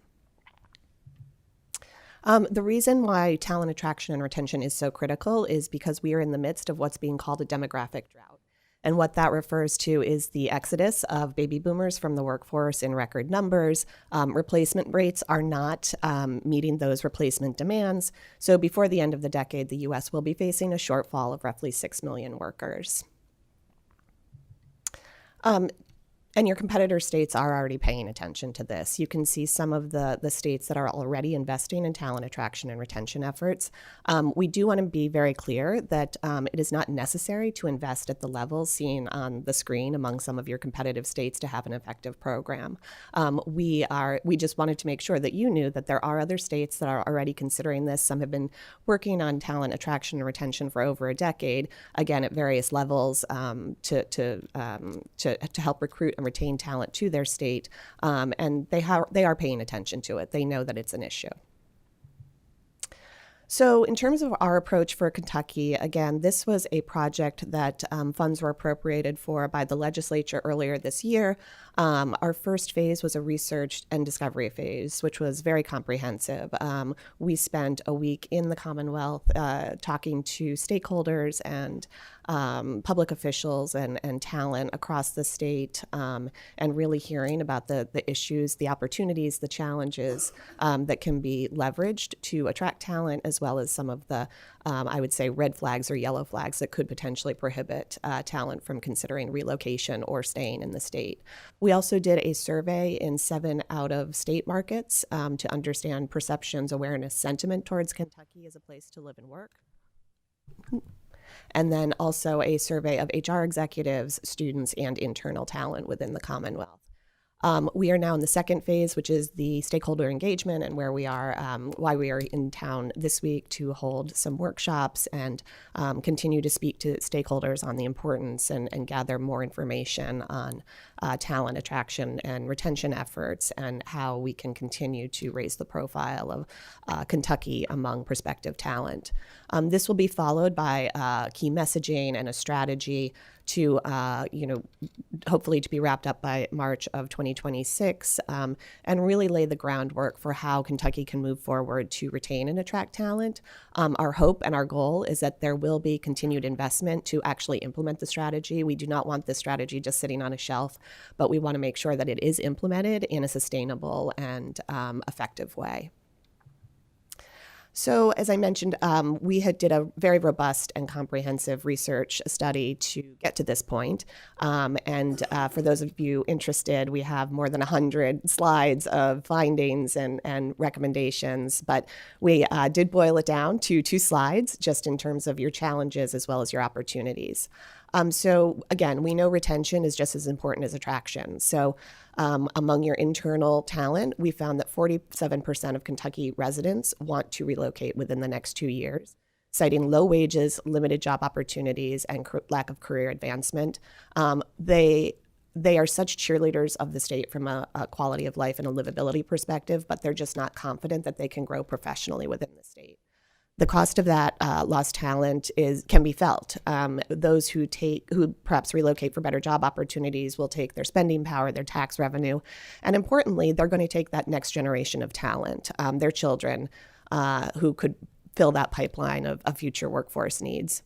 The reason why talent attraction and retention is so critical is because we are in the midst of what's being called a demographic drought. And what that refers to is the exodus of baby boomers from the workforce in record numbers. Replacement rates are not meeting those replacement demands. So before the end of the decade, the U.S. will be facing a shortfall of roughly 6 million workers. And your competitor states are already paying attention to this. You can see some of the states that are already investing in talent attraction and retention efforts. We do want to be very clear that it is not necessary to invest at the levels seen on the screen among some of your competitive states to have an effective program. We just wanted to make sure that you knew that there are other states that are already considering this. Some have been working on talent attraction and retention for over a decade, again at various levels to help recruit and retain talent to their state, and they are paying attention to it. They know that it's an issue. So in terms of our approach for Kentucky, again, this was a project that funds were appropriated for by the legislature earlier this year. Our first phase was a research and discovery phase, which was very comprehensive. We spent a week in the Commonwealth talking to stakeholders and public officials and talent across the state, and really hearing about the issues, the opportunities, the challenges that can be leveraged to attract talent, as well as some of the, I would say, red flags or yellow flags that could potentially prohibit talent from considering relocation or staying in the state. We also did a survey in 7 out-of-state markets to understand perceptions, awareness, sentiment towards Kentucky as a place to live and work. And then also a survey of HR executives, students, and internal talent within the Commonwealth. We are now in the second phase, which is the stakeholder engagement, and where we are, why we are in town this week to hold some workshops and continue to speak to stakeholders on the importance and gather more information on talent attraction and retention efforts and how we can continue to raise the profile of Kentucky among prospective talent. This will be followed by key messaging and a strategy to, hopefully to be wrapped up by March of 2026, and really lay the groundwork for how Kentucky can move forward to retain and attract talent. Our hope and our goal is that there will be continued investment to actually implement the strategy. We do not want this strategy just sitting on a shelf, but we want to make sure that it is implemented in a sustainable and effective way. So as I mentioned, we did a very robust and comprehensive research study to get to this point. And for those of you interested, we have more than 100 slides of findings and recommendations, but we did boil it down to 2 slides just in terms of your challenges as well as your opportunities. So again, we know retention is just as important as attraction. So among your internal talent, we found that 47% of Kentucky residents want to relocate within the next 2 years, citing low wages, limited job opportunities, and lack of career advancement. They are such cheerleaders of the state from a quality of life and a livability perspective, but they're just not confident that they can grow professionally within the state. The cost of that lost talent can be felt. Those who perhaps relocate for better job opportunities will take their spending power, their tax revenue, and importantly, they're going to take that next generation of talent, their children, who could fill that pipeline of future workforce needs.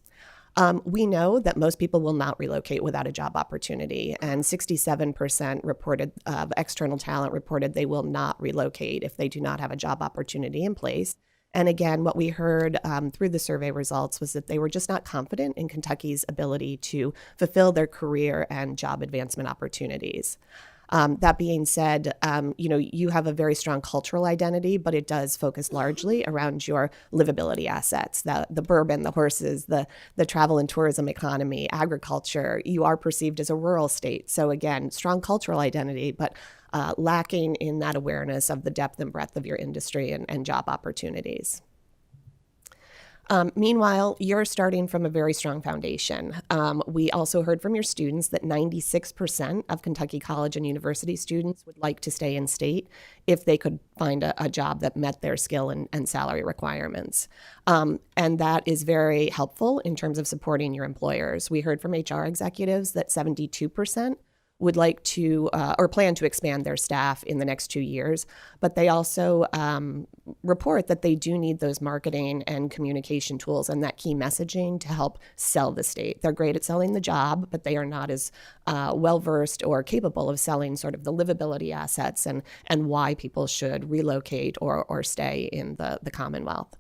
We know that most people will not relocate without a job opportunity, and 67% reported of external talent reported they will not relocate if they do not have a job opportunity in place. And again, what we heard through the survey results was that they were just not confident in Kentucky's ability to fulfill their career and job advancement opportunities. That being said, you have a very strong cultural identity, but it does focus largely around your livability assets, the bourbon, the horses, the travel and tourism economy, agriculture. You are perceived as a rural state. So again, strong cultural identity, but lacking in that awareness of the depth and breadth of your industry and job opportunities. Meanwhile, you're starting from a very strong foundation. We also heard from your students that 96% of Kentucky college and university students would like to stay in state if they could find a job that met their skill and salary requirements. And that is very helpful in terms of supporting your employers. We heard from HR executives that 72% would like to or plan to expand their staff in the next 2 years. But they also report that they do need those marketing and communication tools and that key messaging to help sell the state. They're great at selling the job, but they are not as well-versed or capable of selling sort of the livability assets and why people should relocate or stay in the Commonwealth.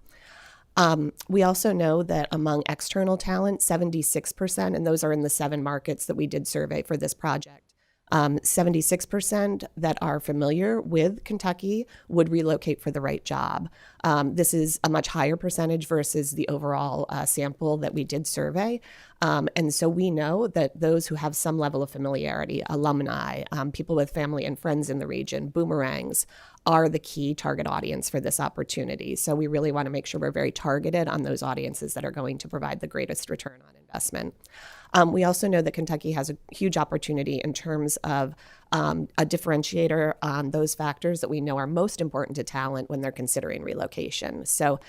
We also know that among external talent, 76%, and those are in the 7 markets that we did survey for this project, 76% that are familiar with Kentucky would relocate for the right job. This is a much higher percentage versus the overall sample that we did survey. And so we know that those who have some level of familiarity, alumni, people with family and friends in the region, boomerangs, are the key target audience for this opportunity. So we really want to make sure we're very targeted on those audiences that are going to provide the greatest return on investment. We also know that Kentucky has a huge opportunity in terms of a differentiator on those factors that we know are most important to talent when they're considering relocation. So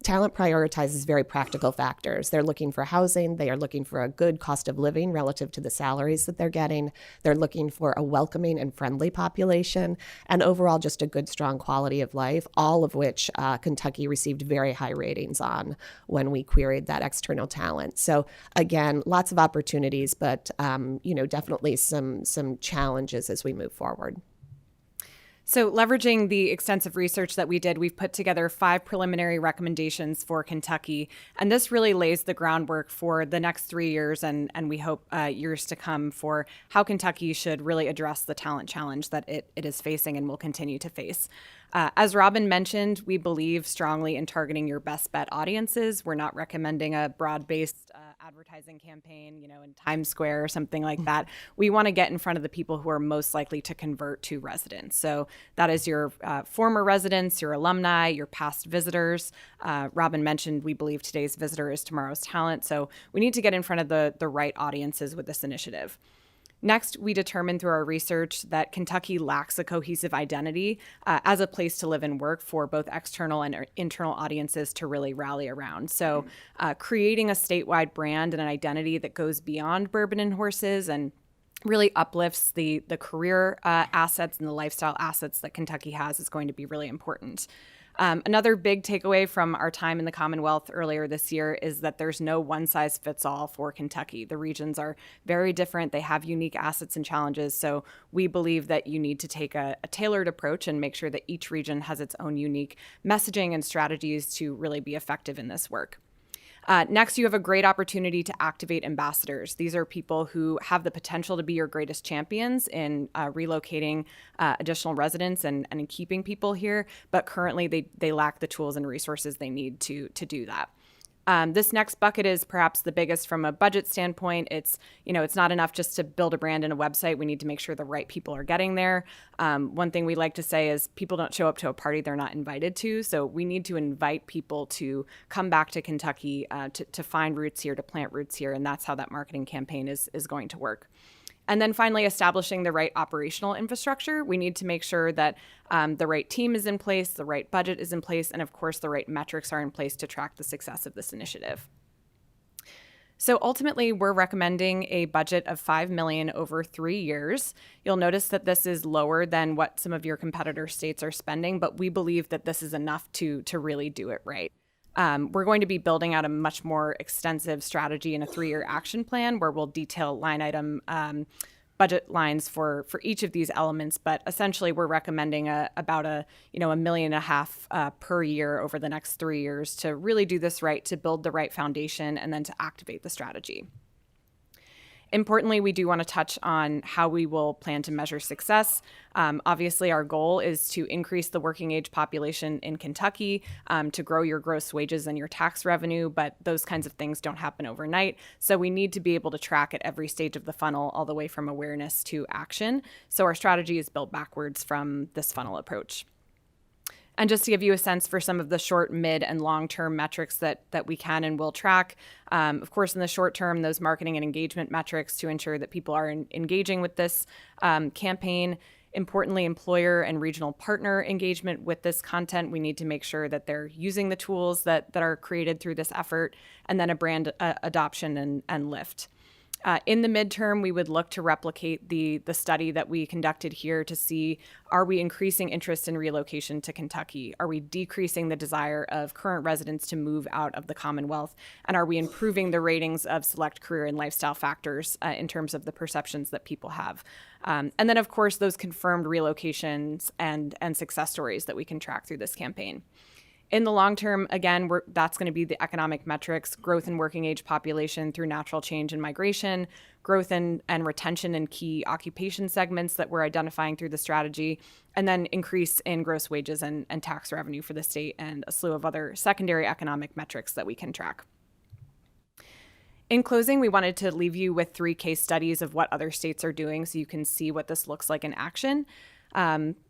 talent prioritizes very practical factors. They're looking for housing. They are looking for a good cost of living relative to the salaries that they're getting. They're looking for a welcoming and friendly population, and overall just a good, strong quality of life, all of which Kentucky received very high ratings on when we queried that external talent. So again, lots of opportunities, but definitely some challenges as we move forward. So leveraging the extensive research that we did, we've put together 5 preliminary recommendations for Kentucky. And this really lays the groundwork for the next 3 years and we hope years to come for how Kentucky should really address the talent challenge that it is facing and will continue to face. As Robin mentioned, we believe strongly in targeting your best bet audiences. We're not recommending a broad-based advertising campaign, in Times Square or something like that. We want to get in front of the people who are most likely to convert to residents. So that is your former residents, your alumni, your past visitors. Robin mentioned we believe today's visitor is tomorrow's talent. So we need to get in front of the right audiences with this initiative. Next, we determined through our research that Kentucky lacks a cohesive identity as a place to live and work for both external and internal audiences to really rally around. So creating a statewide brand and an identity that goes beyond bourbon and horses and really uplifts the career assets and the lifestyle assets that Kentucky has is going to be really important. Another big takeaway from our time in the Commonwealth earlier this year is that there's no one-size-fits-all for Kentucky. The regions are very different. They have unique assets and challenges. So we believe that you need to take a tailored approach and make sure that each region has its own unique messaging and strategies to really be effective in this work. Next, you have a great opportunity to activate ambassadors. These are people who have the potential to be your greatest champions in relocating additional residents and in keeping people here, but currently they lack the tools and resources they need to do that. This next bucket is perhaps the biggest from a budget standpoint. It's not enough just to build a brand and a website. We need to make sure the right people are getting there. One thing we like to say is people don't show up to a party they're not invited to. So we need to invite people to come back to Kentucky to find roots here, to plant roots here. And that's how that marketing campaign is going to work. And then finally, establishing the right operational infrastructure. We need to make sure that the right team is in place, the right budget is in place, and of course, the right metrics are in place to track the success of this initiative. So ultimately, we're recommending a budget of $5 million over 3 years. You'll notice that this is lower than what some of your competitor states are spending, but we believe that this is enough to really do it right. We're going to be building out a much more extensive strategy and a 3-year action plan where we'll detail line item budget lines for each of these elements. But essentially, we're recommending about $1.5 million per year over the next 3 years to really do this right, to build the right foundation, and then to activate the strategy. Importantly, we do want to touch on how we will plan to measure success. Obviously, our goal is to increase the working age population in Kentucky, to grow your gross wages and your tax revenue, but those kinds of things don't happen overnight. So we need to be able to track at every stage of the funnel, all the way from awareness to action. So our strategy is built backwards from this funnel approach. And just to give you a sense for some of the short, mid, and long-term metrics that we can and will track, of course, in the short term, those marketing and engagement metrics to ensure that people are engaging with this campaign. Importantly, employer and regional partner engagement with this content. We need to make sure that they're using the tools that are created through this effort, and then a brand adoption and lift. In the midterm, we would look to replicate the study that we conducted here to see, are we increasing interest in relocation to Kentucky? Are we decreasing the desire of current residents to move out of the Commonwealth? And are we improving the ratings of select career and lifestyle factors in terms of the perceptions that people have? And then, of course, those confirmed relocations and success stories that we can track through this campaign. In the long term, again, that's going to be the economic metrics: growth in working age population through natural change and migration, growth and retention in key occupation segments that we're identifying through the strategy, and then increase in gross wages and tax revenue for the state, and a slew of other secondary economic metrics that we can track. In closing, we wanted to leave you with 3 case studies of what other states are doing so you can see what this looks like in action.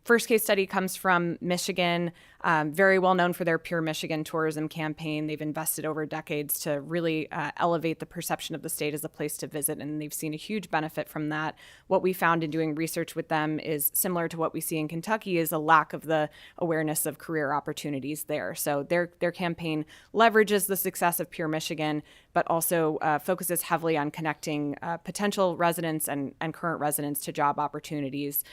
First case study comes from Michigan, very well known for their Pure Michigan tourism campaign. They've invested over decades to really elevate the perception of the state as a place to visit, and they've seen a huge benefit from that. What we found in doing research with them is similar to what we see in Kentucky, is a lack of the awareness of career opportunities there. So their campaign leverages the success of Pure Michigan, but also focuses heavily on connecting potential residents and current residents to job opportunities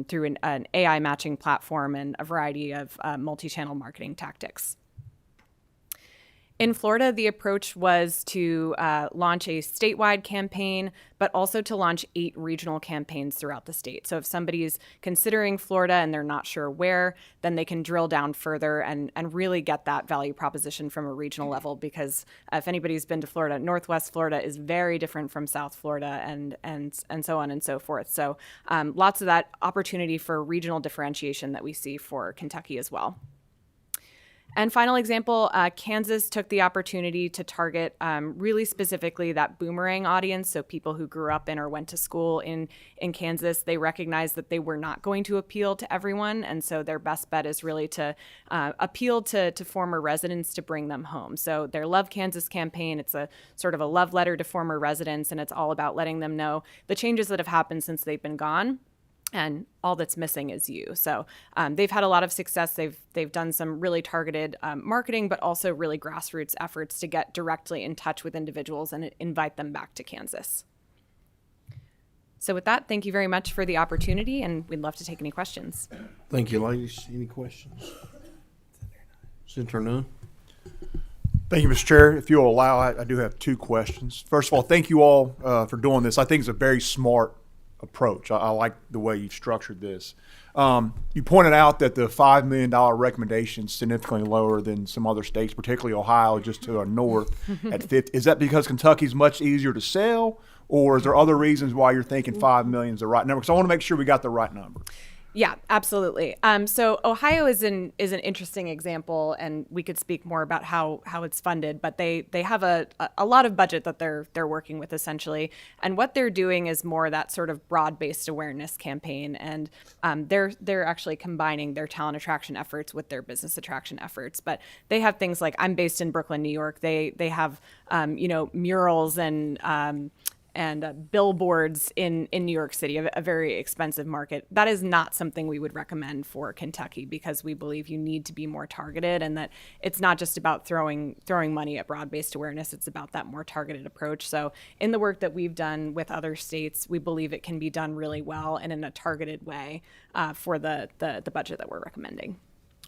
through an AI matching platform and a variety of multi-channel marketing tactics. In Florida, the approach was to launch a statewide campaign, but also to launch 8 regional campaigns throughout the state. So if somebody's considering Florida and they're not sure where, then they can drill down further and really get that value proposition from a regional level, because if anybody's been to Florida, Northwest Florida is very different from South Florida and so on and so forth. So lots of that opportunity for regional differentiation that we see for Kentucky as well. And final example, Kansas took the opportunity to target really specifically that boomerang audience, so people who grew up in or went to school in Kansas. They recognized that they were not going to appeal to everyone, and so their best bet is really to appeal to former residents to bring them home. So their Love Kansas campaign, it's a sort of a love letter to former residents, and it's all about letting them know the changes that have happened since they've been gone. And all that's missing is you. So they've had a lot of success. They've done some really targeted marketing, but also really grassroots efforts to get directly in touch with individuals and invite them back to Kansas. So with that, thank you very much for the opportunity, and we'd love to take any questions. Thank you, ladies. Any questions? Since there are none. Thank you, Mr. Chair. If you'll allow, I do have 2 questions. First of all, thank you all for doing this. I think it's a very smart approach. I like the way you've structured this. You pointed out that the $5 million recommendation is significantly lower than some other states, particularly Ohio, just to our north at 50. Is that because Kentucky's much easier to sell, or is there other reasons why you're thinking $5 million is the right number? Because I want to make sure we got the right number. Yeah, absolutely. So Ohio is an interesting example, and we could speak more about how it's funded. But they have a lot of budget that they're working with, essentially, and what they're doing is more that sort of broad-based awareness campaign, and they're actually combining their talent attraction efforts with their business attraction efforts. But they have things like, I'm based in Brooklyn, New York. They have murals and billboards in New York City, a very expensive market. That is not something we would recommend for Kentucky, because we believe you need to be more targeted, and that it's not just about throwing money at broad-based awareness. It's about that more targeted approach. So in the work that we've done with other states, we believe it can be done really well and in a targeted way for the budget that we're recommending.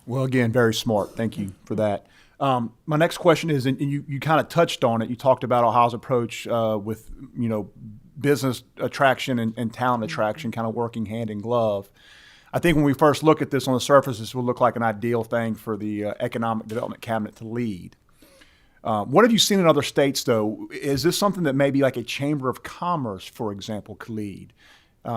Well, again, very smart. Thank you for that. My next question is, and you kind of touched on it. You talked about Ohio's approach with business attraction and talent attraction, kind of working hand in glove. I think when we first look at this on the surface, this would look like an ideal thing for the Economic Development Cabinet to lead. What have you seen in other states, though? Is this something that maybe like a Chamber of Commerce, for example, could lead?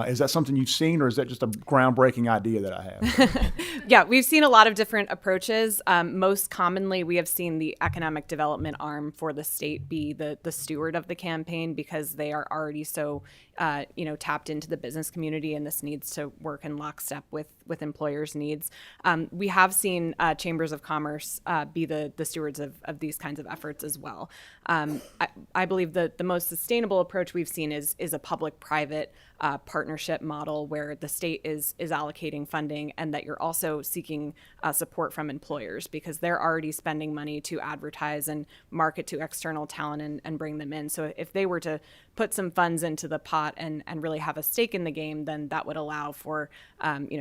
Is that something you've seen, or is that just a groundbreaking idea that I have? Yeah, we've seen a lot of different approaches. Most commonly, we have seen the economic development arm for the state be the steward of the campaign, because they are already so tapped into the business community, and this needs to work in lockstep with employers' needs. We have seen chambers of commerce be the stewards of these kinds of efforts as well. I believe that the most sustainable approach we've seen is a public-private partnership model where the state is allocating funding, and that you're also seeking support from employers, because they're already spending money to advertise and market to external talent and bring them in. So if they were to put some funds into the pot and really have a stake in the game, then that would allow for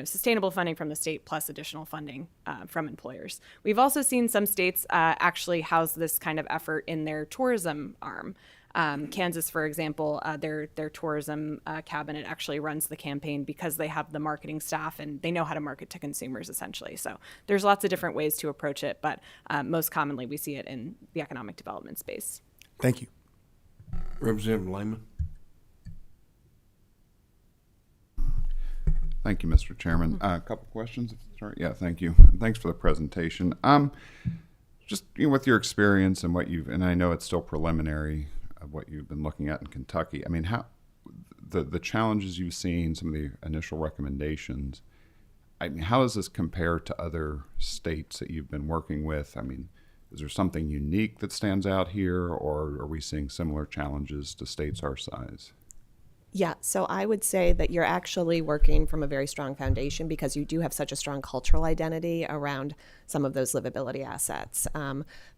sustainable funding from the state plus additional funding from employers. We've also seen some states actually house this kind of effort in their tourism arm. Kansas, for example, their tourism cabinet actually runs the campaign because they have the marketing staff and they know how to market to consumers, essentially. So there's lots of different ways to approach it, but most commonly we see it in the economic development space. Thank you. Representative Lehman. Thank you, Mr. Chairman. A couple questions. Yeah, thank you. Thanks for the presentation. Just with your experience and and I know it's still preliminary of what you've been looking at in Kentucky. I mean, how the challenges you've seen, some of the initial recommendations. I mean, how does this compare to other states that you've been working with? I mean, is there something unique that stands out here, or are we seeing similar challenges to states our size? Yeah, so I would say that you're actually working from a very strong foundation because you do have such a strong cultural identity around some of those livability assets.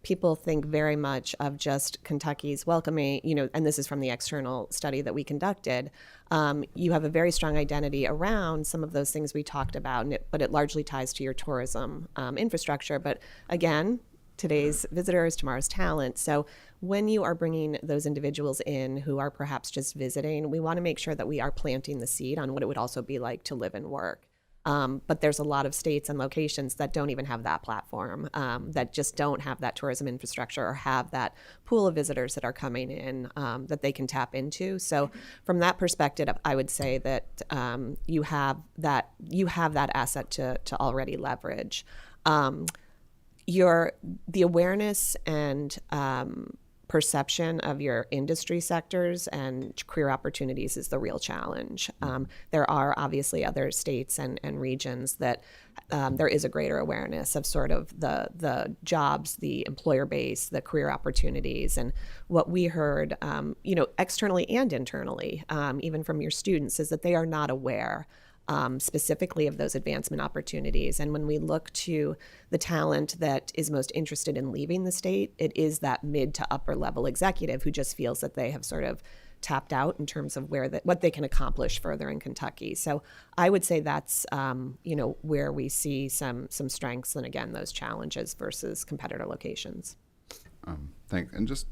People think very much of just Kentucky's welcoming, and this is from the external study that we conducted. You have a very strong identity around some of those things we talked about, but it largely ties to your tourism infrastructure. But again, today's visitors, tomorrow's talent. So when you are bringing those individuals in who are perhaps just visiting, we want to make sure that we are planting the seed on what it would also be like to live and work. But there's a lot of states and locations that don't even have that platform, that just don't have that tourism infrastructure or have that pool of visitors that are coming in that they can tap into. So from that perspective, I would say that you have that asset to already leverage. The awareness and perception of your industry sectors and career opportunities is the real challenge. There are obviously other states and regions that there is a greater awareness of sort of the jobs, the employer base, the career opportunities, and what we heard, externally and internally, even from your students, is that they are not aware specifically of those advancement opportunities. And when we look to the talent that is most interested in leaving the state, it is that mid to upper level executive who just feels that they have sort of tapped out in terms of what they can accomplish further in Kentucky. So I would say that's where we see some strengths and again those challenges versus competitor locations. Thanks. And just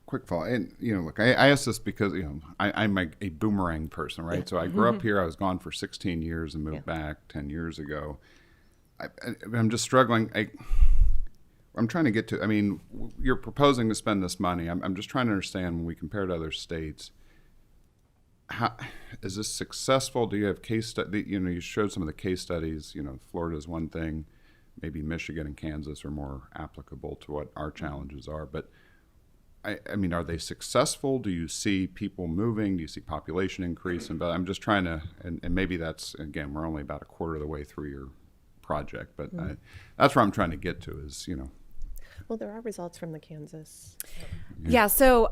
quick follow. And look, I asked this because I'm a boomerang person, right? Yeah. So I grew up here. I was gone for 16 years and moved back 10 years ago. I'm just struggling. I'm trying to get to. I mean, you're proposing to spend this money. I'm just trying to understand when we compare to other states. How is this successful? Do you have case study? You showed some of the case studies. Florida is one thing. Maybe Michigan and Kansas are more applicable to what our challenges are, but. I mean, are they successful? Do you see people moving? Do you see population increase? But I'm just trying to, and maybe that's, again, we're only about a quarter of the way through your project, but that's where I'm trying to get to is, Well, there are results from the Kansas. Yeah, so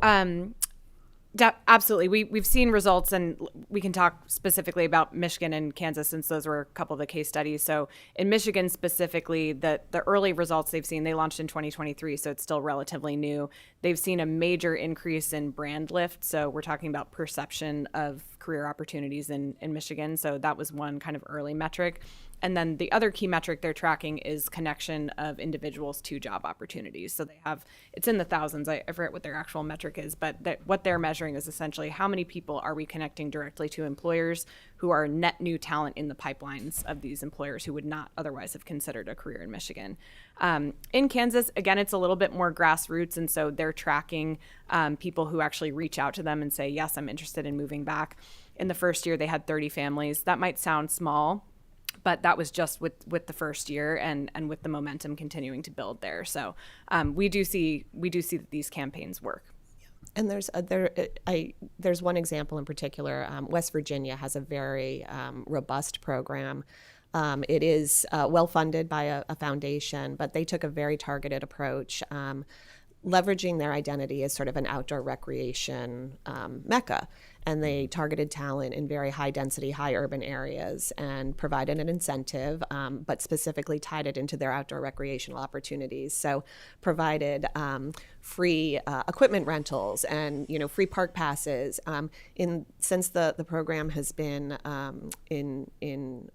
absolutely. We've seen results, and we can talk specifically about Michigan and Kansas since those were a couple of the case studies. So in Michigan specifically, the early results they've seen, they launched in 2023, so it's still relatively new. They've seen a major increase in brand lift. So we're talking about perception of career opportunities in Michigan. So that was one kind of early metric. And then the other key metric they're tracking is connection of individuals to job opportunities. So they have, it's in the thousands. I forget what their actual metric is, but what they're measuring is essentially how many people are we connecting directly to employers who are net new talent in the pipelines of these employers who would not otherwise have considered a career in Michigan. In Kansas, again, it's a little bit more grassroots, and so they're tracking people who actually reach out to them and say, yes, I'm interested in moving back. In the first year, they had 30 families. That might sound small, but that was just with the first year and with the momentum continuing to build there. So we do see that these campaigns work. And there's one example in particular. West Virginia has a very robust program. It is well funded by a foundation, but they took a very targeted approach, leveraging their identity as sort of an outdoor recreation mecca. And they targeted talent in very high density, high urban areas and provided an incentive, but specifically tied it into their outdoor recreational opportunities. So provided free equipment rentals and free park passes. Since the program has been in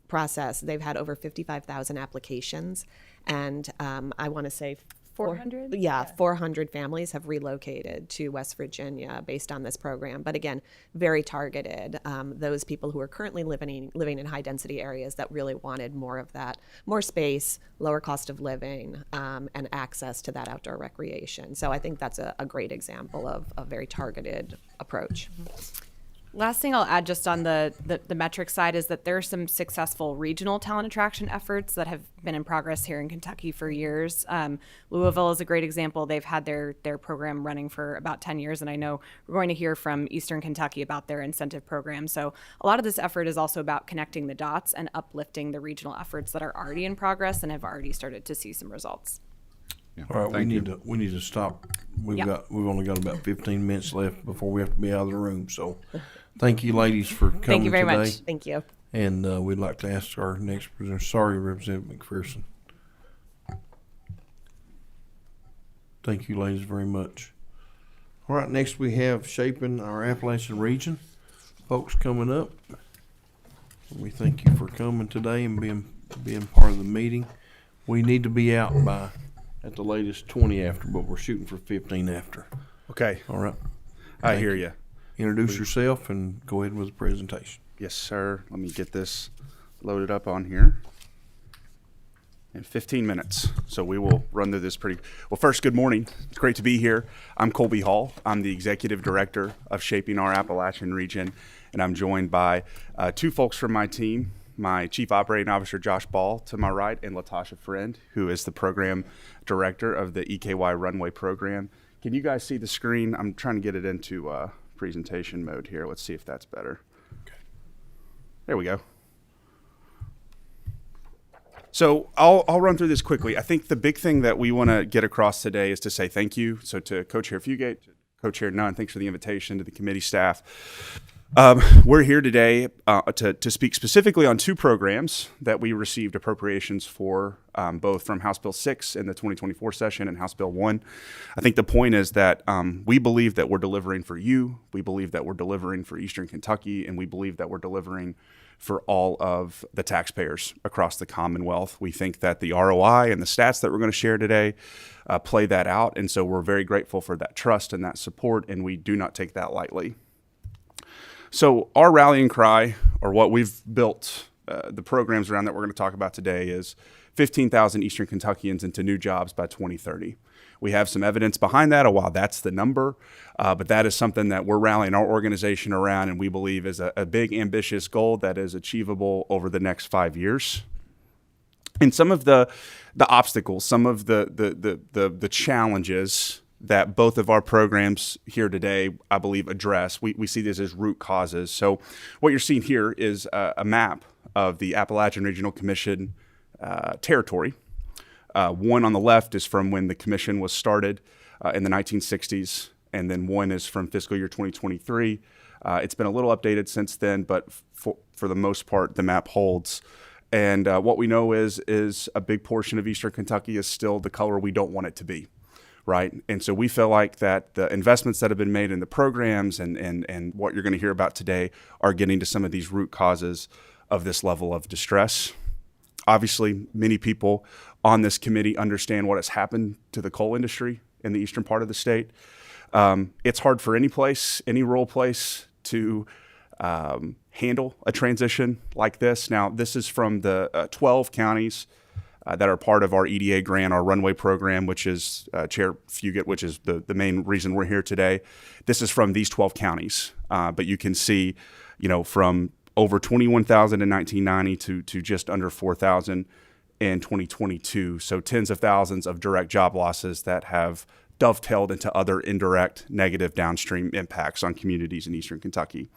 process, they've had over 55,000 applications, and I want to say 400? 400 families have relocated to West Virginia based on this program. But again, very targeted. Those people who are currently living in high density areas that really wanted more of that, more space, lower cost of living, and access to that outdoor recreation. So I think that's a great example of a very targeted approach. Last thing I'll add just on the metric side is that there are some successful regional talent attraction efforts that have been in progress here in Kentucky for years. Louisville is a great example. They've had their program running for about 10 years, and I know we're going to hear from Eastern Kentucky about their incentive program. So a lot of this effort is also about connecting the dots and uplifting the regional efforts that are already in progress and have already started to see some results. Yeah, All right, thank you. we need to stop. We've Yep. only got about 15 minutes left before we have to be out of the room. So, thank you, ladies, for coming Thank you very today. much. Thank you. And we'd like to ask our next presenter. Sorry, Representative McPherson. Thank you, ladies, very much. All right, next we have Shaping Our Appalachian Region. Folks coming up. We thank you for coming today and being part of the meeting. We need to be out by, at the latest, 20 after, but we're shooting for 15 after. Okay, All right. I hear you. Introduce yourself and go ahead with the presentation. Yes, sir. Let me get this loaded up on here. In 15 minutes. So we will run through this pretty well. First, good morning. It's great to be here. I'm Colby Hall. I'm the Executive Director of Shaping Our Appalachian Region, and I'm joined by two folks from my team, my Chief Operating Officer, Josh Ball, to my right, and Latasha Friend, who is the Program Director of the EKY Runway Program. Can you guys see the screen? I'm trying to get it into presentation mode here. Let's see if that's better. Okay. There we go. So I'll run through this quickly. I think the big thing that we want to get across today is to say thank you. So to Co-Chair Fugate, to Co-Chair Nunn, thanks for the invitation, to the committee staff. We're here today to speak specifically on two programs that we received appropriations for, both from House Bill 6 in the 2024 session and House Bill 1. I think the point is that we believe that we're delivering for you, we believe that we're delivering for Eastern Kentucky, and we believe that we're delivering for all of the taxpayers across the Commonwealth. We think that the ROI and the stats that we're going to share today play that out, and so we're very grateful for that trust and that support, and we do not take that lightly. So our rallying cry, or what we've built the programs around that we're going to talk about today, is 15,000 Eastern Kentuckians into new jobs by 2030. We have some evidence behind that, while that's the number, but that is something that we're rallying our organization around, and we believe is a big, ambitious goal that is achievable over the next 5 years. And some of the obstacles, some of the challenges that both of our programs here today, I believe, address. We see this as root causes. So what you're seeing here is a map of the Appalachian Regional Commission territory. One on the left is from when the commission was started in the 1960s, and then one is from fiscal year 2023. It's been a little updated since then, but for the most part, the map holds. And what we know is a big portion of Eastern Kentucky is still the color we don't want it to be. Right. And so we feel like that the investments that have been made in the programs and what you're going to hear about today are getting to some of these root causes of this level of distress. Obviously, many people on this committee understand what has happened to the coal industry in the eastern part of the state. It's hard for any place, any rural place, to handle a transition like this. Now, this is from the 12 counties that are part of our EDA grant, our runway program, which is Chair Fugate, which is the main reason we're here today. This is from these 12 counties, but you can see, from over 21,000 in 1990 to just under 4,000 in 2022. So tens of thousands of direct job losses that have dovetailed into other indirect negative downstream impacts on communities in eastern Kentucky.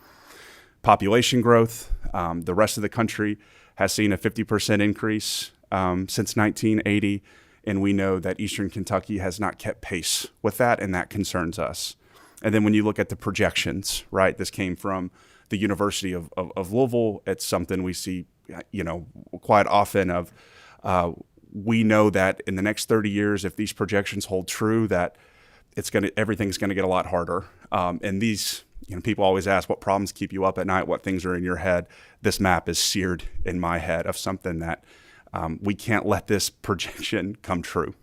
Population growth, the rest of the country has seen a 50% increase since 1980, and we know that eastern Kentucky has not kept pace with that, and that concerns us. And then when you look at the projections, right, this came from the University of Louisville. It's something we see, quite often of, we know that in the next 30 years, if these projections hold true, that everything's going to get a lot harder. And these, people always ask what problems keep you up at night, what things are in your head. This map is seared in my head of something that we can't let this projection come true.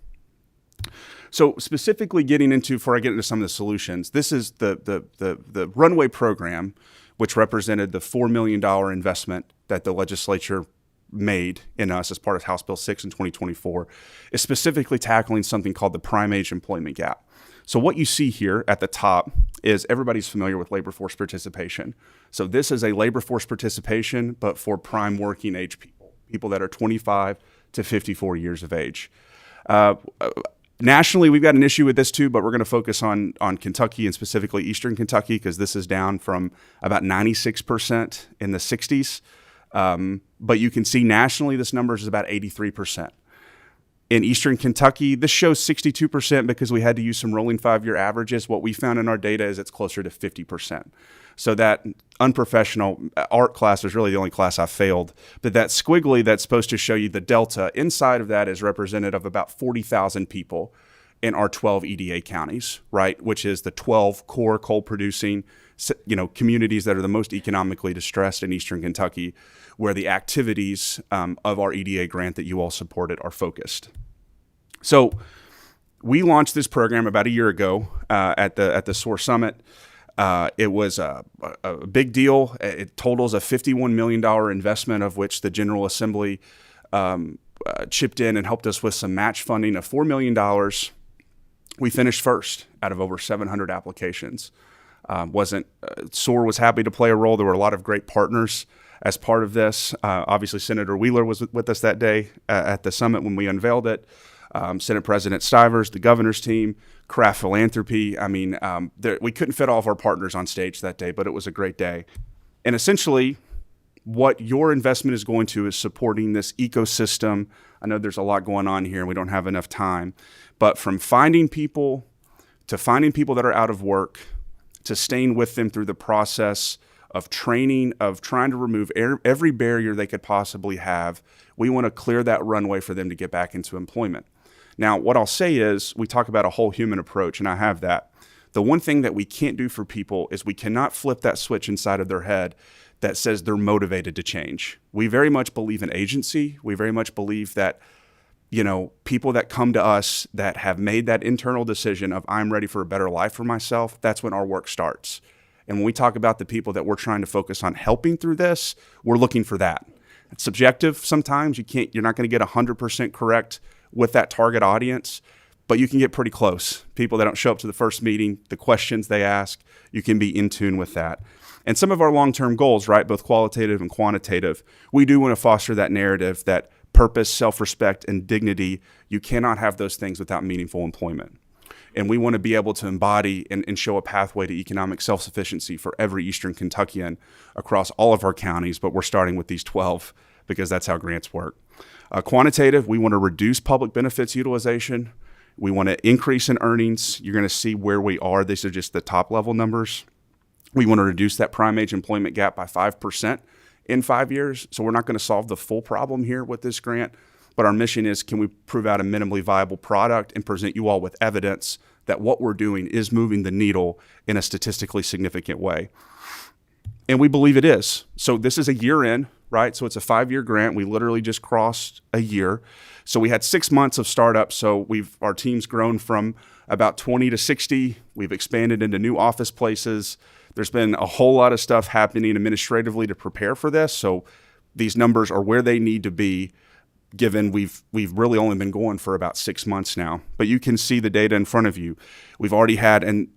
So specifically before I get into some of the solutions, this is the runway program, which represented the $4 million investment that the legislature made in us as part of House Bill 6 in 2024, is specifically tackling something called the prime age employment gap. So what you see here at the top is everybody's familiar with labor force participation. So this is a labor force participation, but for prime working age people that are 25 to 54 years of age. Nationally, we've got an issue with this too, but we're going to focus on Kentucky and specifically eastern Kentucky because this is down from about 96% in the 60s. But you can see nationally this number is about 83%. In eastern Kentucky, this shows 62% because we had to use some rolling 5-year averages. What we found in our data is it's closer to 50%. So that unprofessional art class was really the only class I failed. But that squiggly that's supposed to show you the delta inside of that is representative of about 40,000 people in our 12 EDA counties, right? Which is the 12 core coal producing, communities that are the most economically distressed in eastern Kentucky, where the activities of our EDA grant that you all supported are focused. So we launched this program about a year ago at the SOAR Summit. It was a big deal. It totals a $51 million investment, of which the General Assembly chipped in and helped us with some match funding of $4 million. We finished first out of over 700 applications. SOAR was happy to play a role. There were a lot of great partners as part of this. Obviously, Senator Wheeler was with us that day at the summit when we unveiled it. Senate President Stivers, the governor's team, Craft Philanthropy. We couldn't fit all of our partners on stage that day, but it was a great day. And essentially, what your investment is going to is supporting this ecosystem. I know there's a lot going on here and we don't have enough time, but from finding people that are out of work, to staying with them through the process of training, of trying to remove every barrier they could possibly have, we want to clear that runway for them to get back into employment. Now, what I'll say is we talk about a whole human approach, and I have that. The one thing that we can't do for people is we cannot flip that switch inside of their head that says they're motivated to change. We very much believe in agency. We very much believe that, people that come to us that have made that internal decision of I'm ready for a better life for myself, that's when our work starts. And when we talk about the people that we're trying to focus on helping through this, we're looking for that. It's subjective sometimes. You're not going to get 100% correct with that target audience, but you can get pretty close. People that don't show up to the first meeting, the questions they ask, you can be in tune with that. And some of our long-term goals, right, both qualitative and quantitative, we do want to foster that narrative that purpose, self-respect, and dignity, you cannot have those things without meaningful employment. And we want to be able to embody and show a pathway to economic self-sufficiency for every Eastern Kentuckian across all of our counties, but we're starting with these 12 because that's how grants work. Quantitative, we want to reduce public benefits utilization. We want to increase in earnings. You're going to see where we are. These are just the top level numbers. We want to reduce that prime age employment gap by 5% in 5 years. So we're not going to solve the full problem here with this grant, but our mission is, can we prove out a minimally viable product and present you all with evidence that what we're doing is moving the needle in a statistically significant way? And we believe it is. So this is a year in. right? So it's a 5-year grant. We literally just crossed a year. So we had 6 months of startup. So our team's grown from about 20 to 60. We've expanded into new office places. There's been a whole lot of stuff happening administratively to prepare for this. So these numbers are where they need to be, given we've really only been going for about 6 months now. But you can see the data in front of you. We've already had, and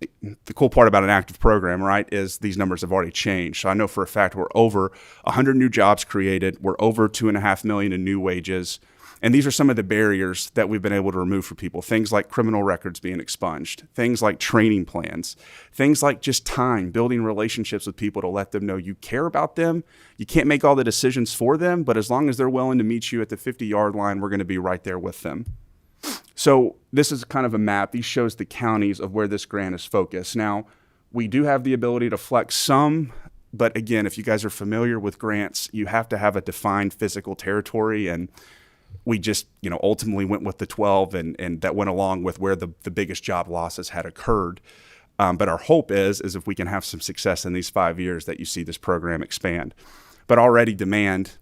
the cool part about an active program, right, is these numbers have already changed. So I know for a fact we're over 100 new jobs created. We're over $2.5 million in new wages. And these are some of the barriers that we've been able to remove for people. Things like criminal records being expunged, things like training plans, things like just time, building relationships with people to let them know you care about them. You can't make all the decisions for them, but as long as they're willing to meet you at the 50-yard line, we're going to be right there with them. So this is kind of a map. These shows the counties of where this grant is focused. Now, we do have the ability to flex some, but again, if you guys are familiar with grants, you have to have a defined physical territory, and we just, ultimately went with the 12, and that went along with where the biggest job losses had occurred. But our hope is if we can have some success in these 5 years that you see this program expand. But already demand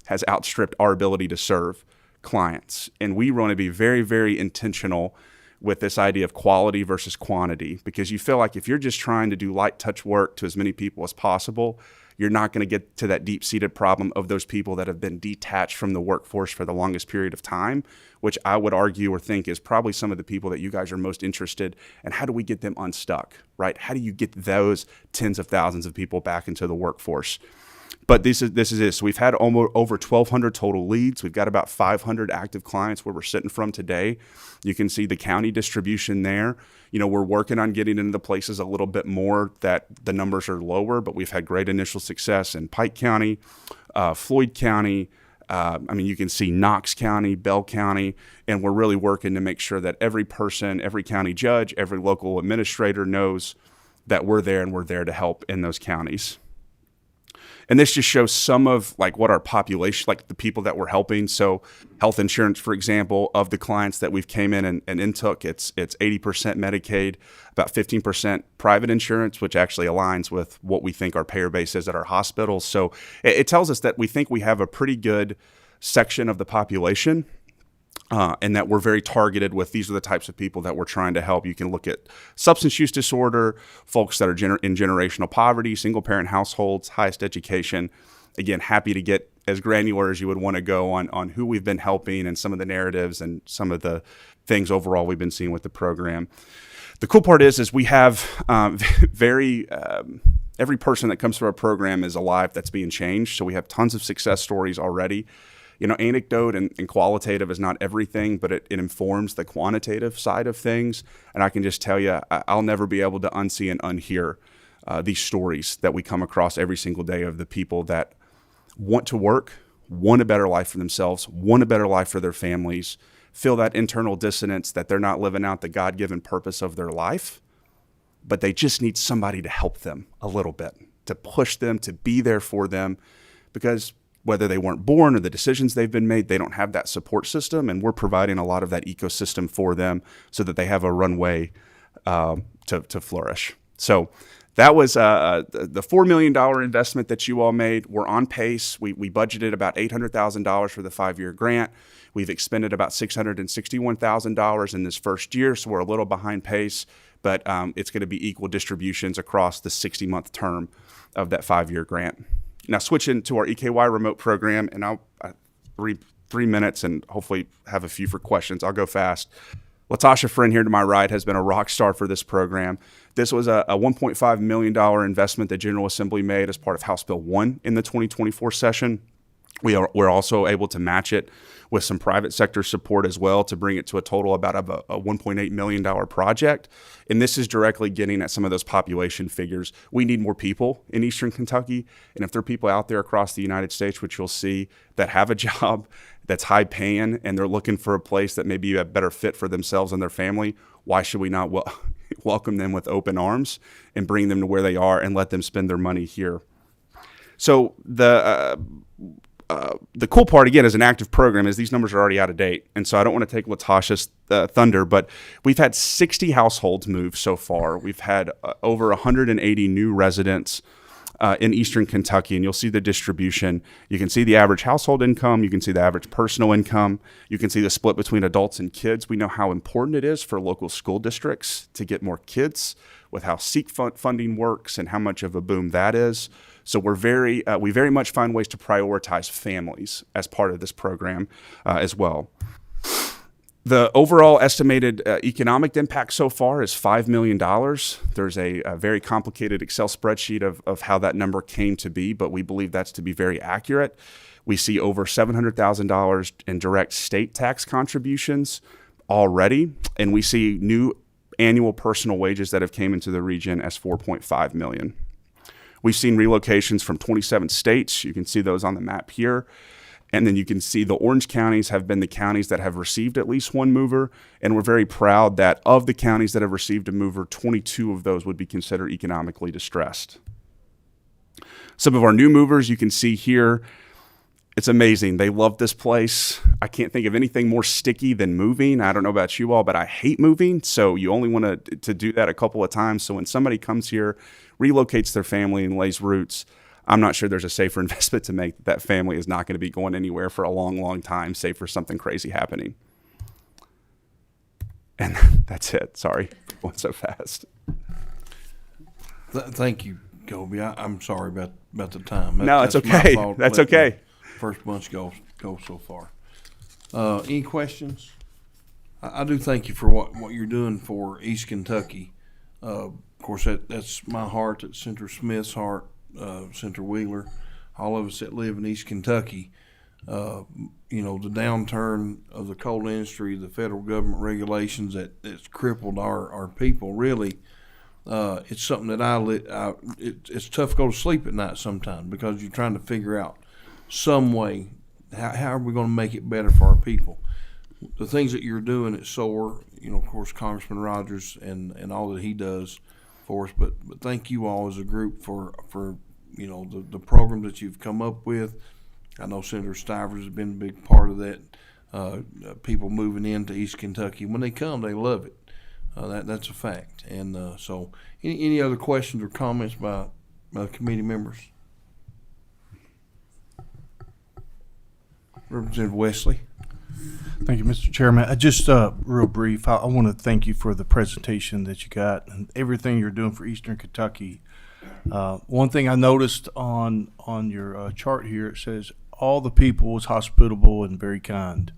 has outstripped our ability to serve clients. And we want to be very, very intentional with this idea of quality versus quantity, because you feel like if you're just trying to do light touch work to as many people as possible, you're not going to get to that deep-seated problem of those people that have been detached from the workforce for the longest period of time, which I would argue or think is probably some of the people that you guys are most interested in. How do we get them unstuck, right? How do you get those tens of thousands of people back into the workforce? But this is it. So we've had over 1,200 total leads. We've got about 500 active clients where we're sitting from today. You can see the county distribution there. We're working on getting into the places a little bit more that the numbers are lower, but we've had great initial success in Pike County, Floyd County. You can see Knox County, Bell County, and we're really working to make sure that every person, every county judge, every local administrator knows that we're there and we're there to help in those counties. And this just shows some of what our population, the people that we're helping. So health insurance, for example, of the clients that we've came in and took, it's 80% Medicaid, about 15% private insurance, which actually aligns with what we think our payer base is at our hospitals. So it tells us that we think we have a pretty good section of the population. And that we're very targeted with these are the types of people that we're trying to help. You can look at substance use disorder, folks that are in generational poverty, single-parent households, highest education. Again, happy to get as granular as you would want to go on who we've been helping and some of the narratives and some of the things overall we've been seeing with the program. The cool part is we have every person that comes through our program is a life that's being changed. So we have tons of success stories already. Anecdote and qualitative is not everything, but it informs the quantitative side of things. And I can just tell you, I'll never be able to unsee and unhear these stories that we come across every single day of the people that want to work, want a better life for themselves, want a better life for their families, feel that internal dissonance that they're not living out the God-given purpose of their life, but they just need somebody to help them a little bit, to push them, to be there for them, because whether they weren't born or the decisions they've been made, they don't have that support system, and we're providing a lot of that ecosystem for them so that they have a runway to flourish. So that was the $4 million investment that you all made. We're on pace. We budgeted about $800,000 for the 5-year grant. We've expended about $661,000 in this first year, so we're a little behind pace, but it's going to be equal distributions across the 60-month term of that 5-year grant. Now, switching to our EKY remote program, and I'll read 3 minutes and hopefully have a few for questions. I'll go fast. Latasha Friend here to my right has been a rock star for this program. This was a $1.5 million investment that General Assembly made as part of House Bill 1 in the 2024 session. We're also able to match it with some private sector support as well to bring it to a total about a $1.8 million project. And this is directly getting at some of those population figures. We need more people in Eastern Kentucky. And if there are people out there across the United States, which you'll see, that have a job that's high paying and they're looking for a place that may be a better fit for themselves and their family, why should we not welcome them with open arms and bring them to where they are and let them spend their money here? So the cool part, again, as an active program, is these numbers are already out of date. And so I don't want to take Latasha's thunder, but we've had 60 households move so far. We've had over 180 new residents. in Eastern Kentucky, and you'll see the distribution. You can see the average household income. You can see the average personal income. You can see the split between adults and kids. We know how important it is for local school districts to get more kids, with how SEEK funding works and how much of a boom that is. So we very much find ways to prioritize families as part of this program as well. The overall estimated economic impact so far is $5 million. There's a very complicated Excel spreadsheet of how that number came to be, but we believe that's to be very accurate. We see over $700,000 in direct state tax contributions already, and we see new annual personal wages that have came into the region as $4.5 million. We've seen relocations from 27 states. You can see those on the map here. And then you can see the orange counties have been the counties that have received at least one mover. And we're very proud that of the counties that have received a mover, 22 of those would be considered economically distressed. Some of our new movers you can see here. It's amazing. They love this place. I can't think of anything more sticky than moving. I don't know about you all, but I hate moving. So you only want to do that a couple of times. So when somebody comes here, relocates their family and lays roots, I'm not sure there's a safer investment to make. That family is not going to be going anywhere for a long, long time, save for something crazy happening. And that's it. Sorry for going so fast. Thank you, Gobi. I'm sorry about the time. No, it's that's my okay. fault That's letting okay. the First bunch go so far. Any questions? I do thank you for what you're doing for East Kentucky. Of course, that's my heart. That's Senator Smith's heart. Senator Wheeler, all of us that live in East Kentucky, the downturn of the coal industry, the federal government regulations that's crippled our people, really, it's something that it's tough to go to sleep at night sometimes because you're trying to figure out some way, how are we going to make it better for our people? The things that you're doing at SOAR, of course, Congressman Rogers and all that he does for us, but thank you all as a group for the program that you've come up with. I know Senator Stivers has been a big part of that. People moving into East Kentucky, when they come, they love it. That's a fact. And so, any other questions or comments by committee members? Representative Wesley. Thank you, Mr. Chairman. Just real brief, I want to thank you for the presentation that you got and everything you're doing for Eastern Kentucky. One thing I noticed on your chart here, it says all the people was hospitable and very kind,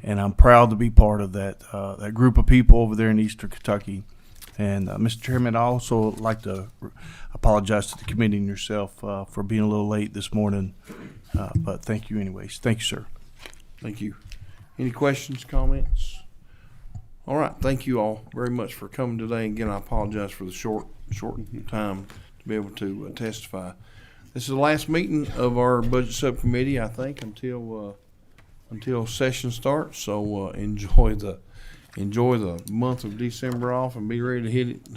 and I'm proud to be part of that group of people over there in Eastern Kentucky. And Mr. Chairman, I also like to apologize to the committee and yourself for being a little late this morning, but thank you anyways. Thank you, sir. Thank you. Any questions, comments? All right. Thank you all very much for coming today. Again, I apologize for the shortened time to be able to testify. This is the last meeting of our budget subcommittee, I think, until session starts. So enjoy the month of December off and be ready to hit it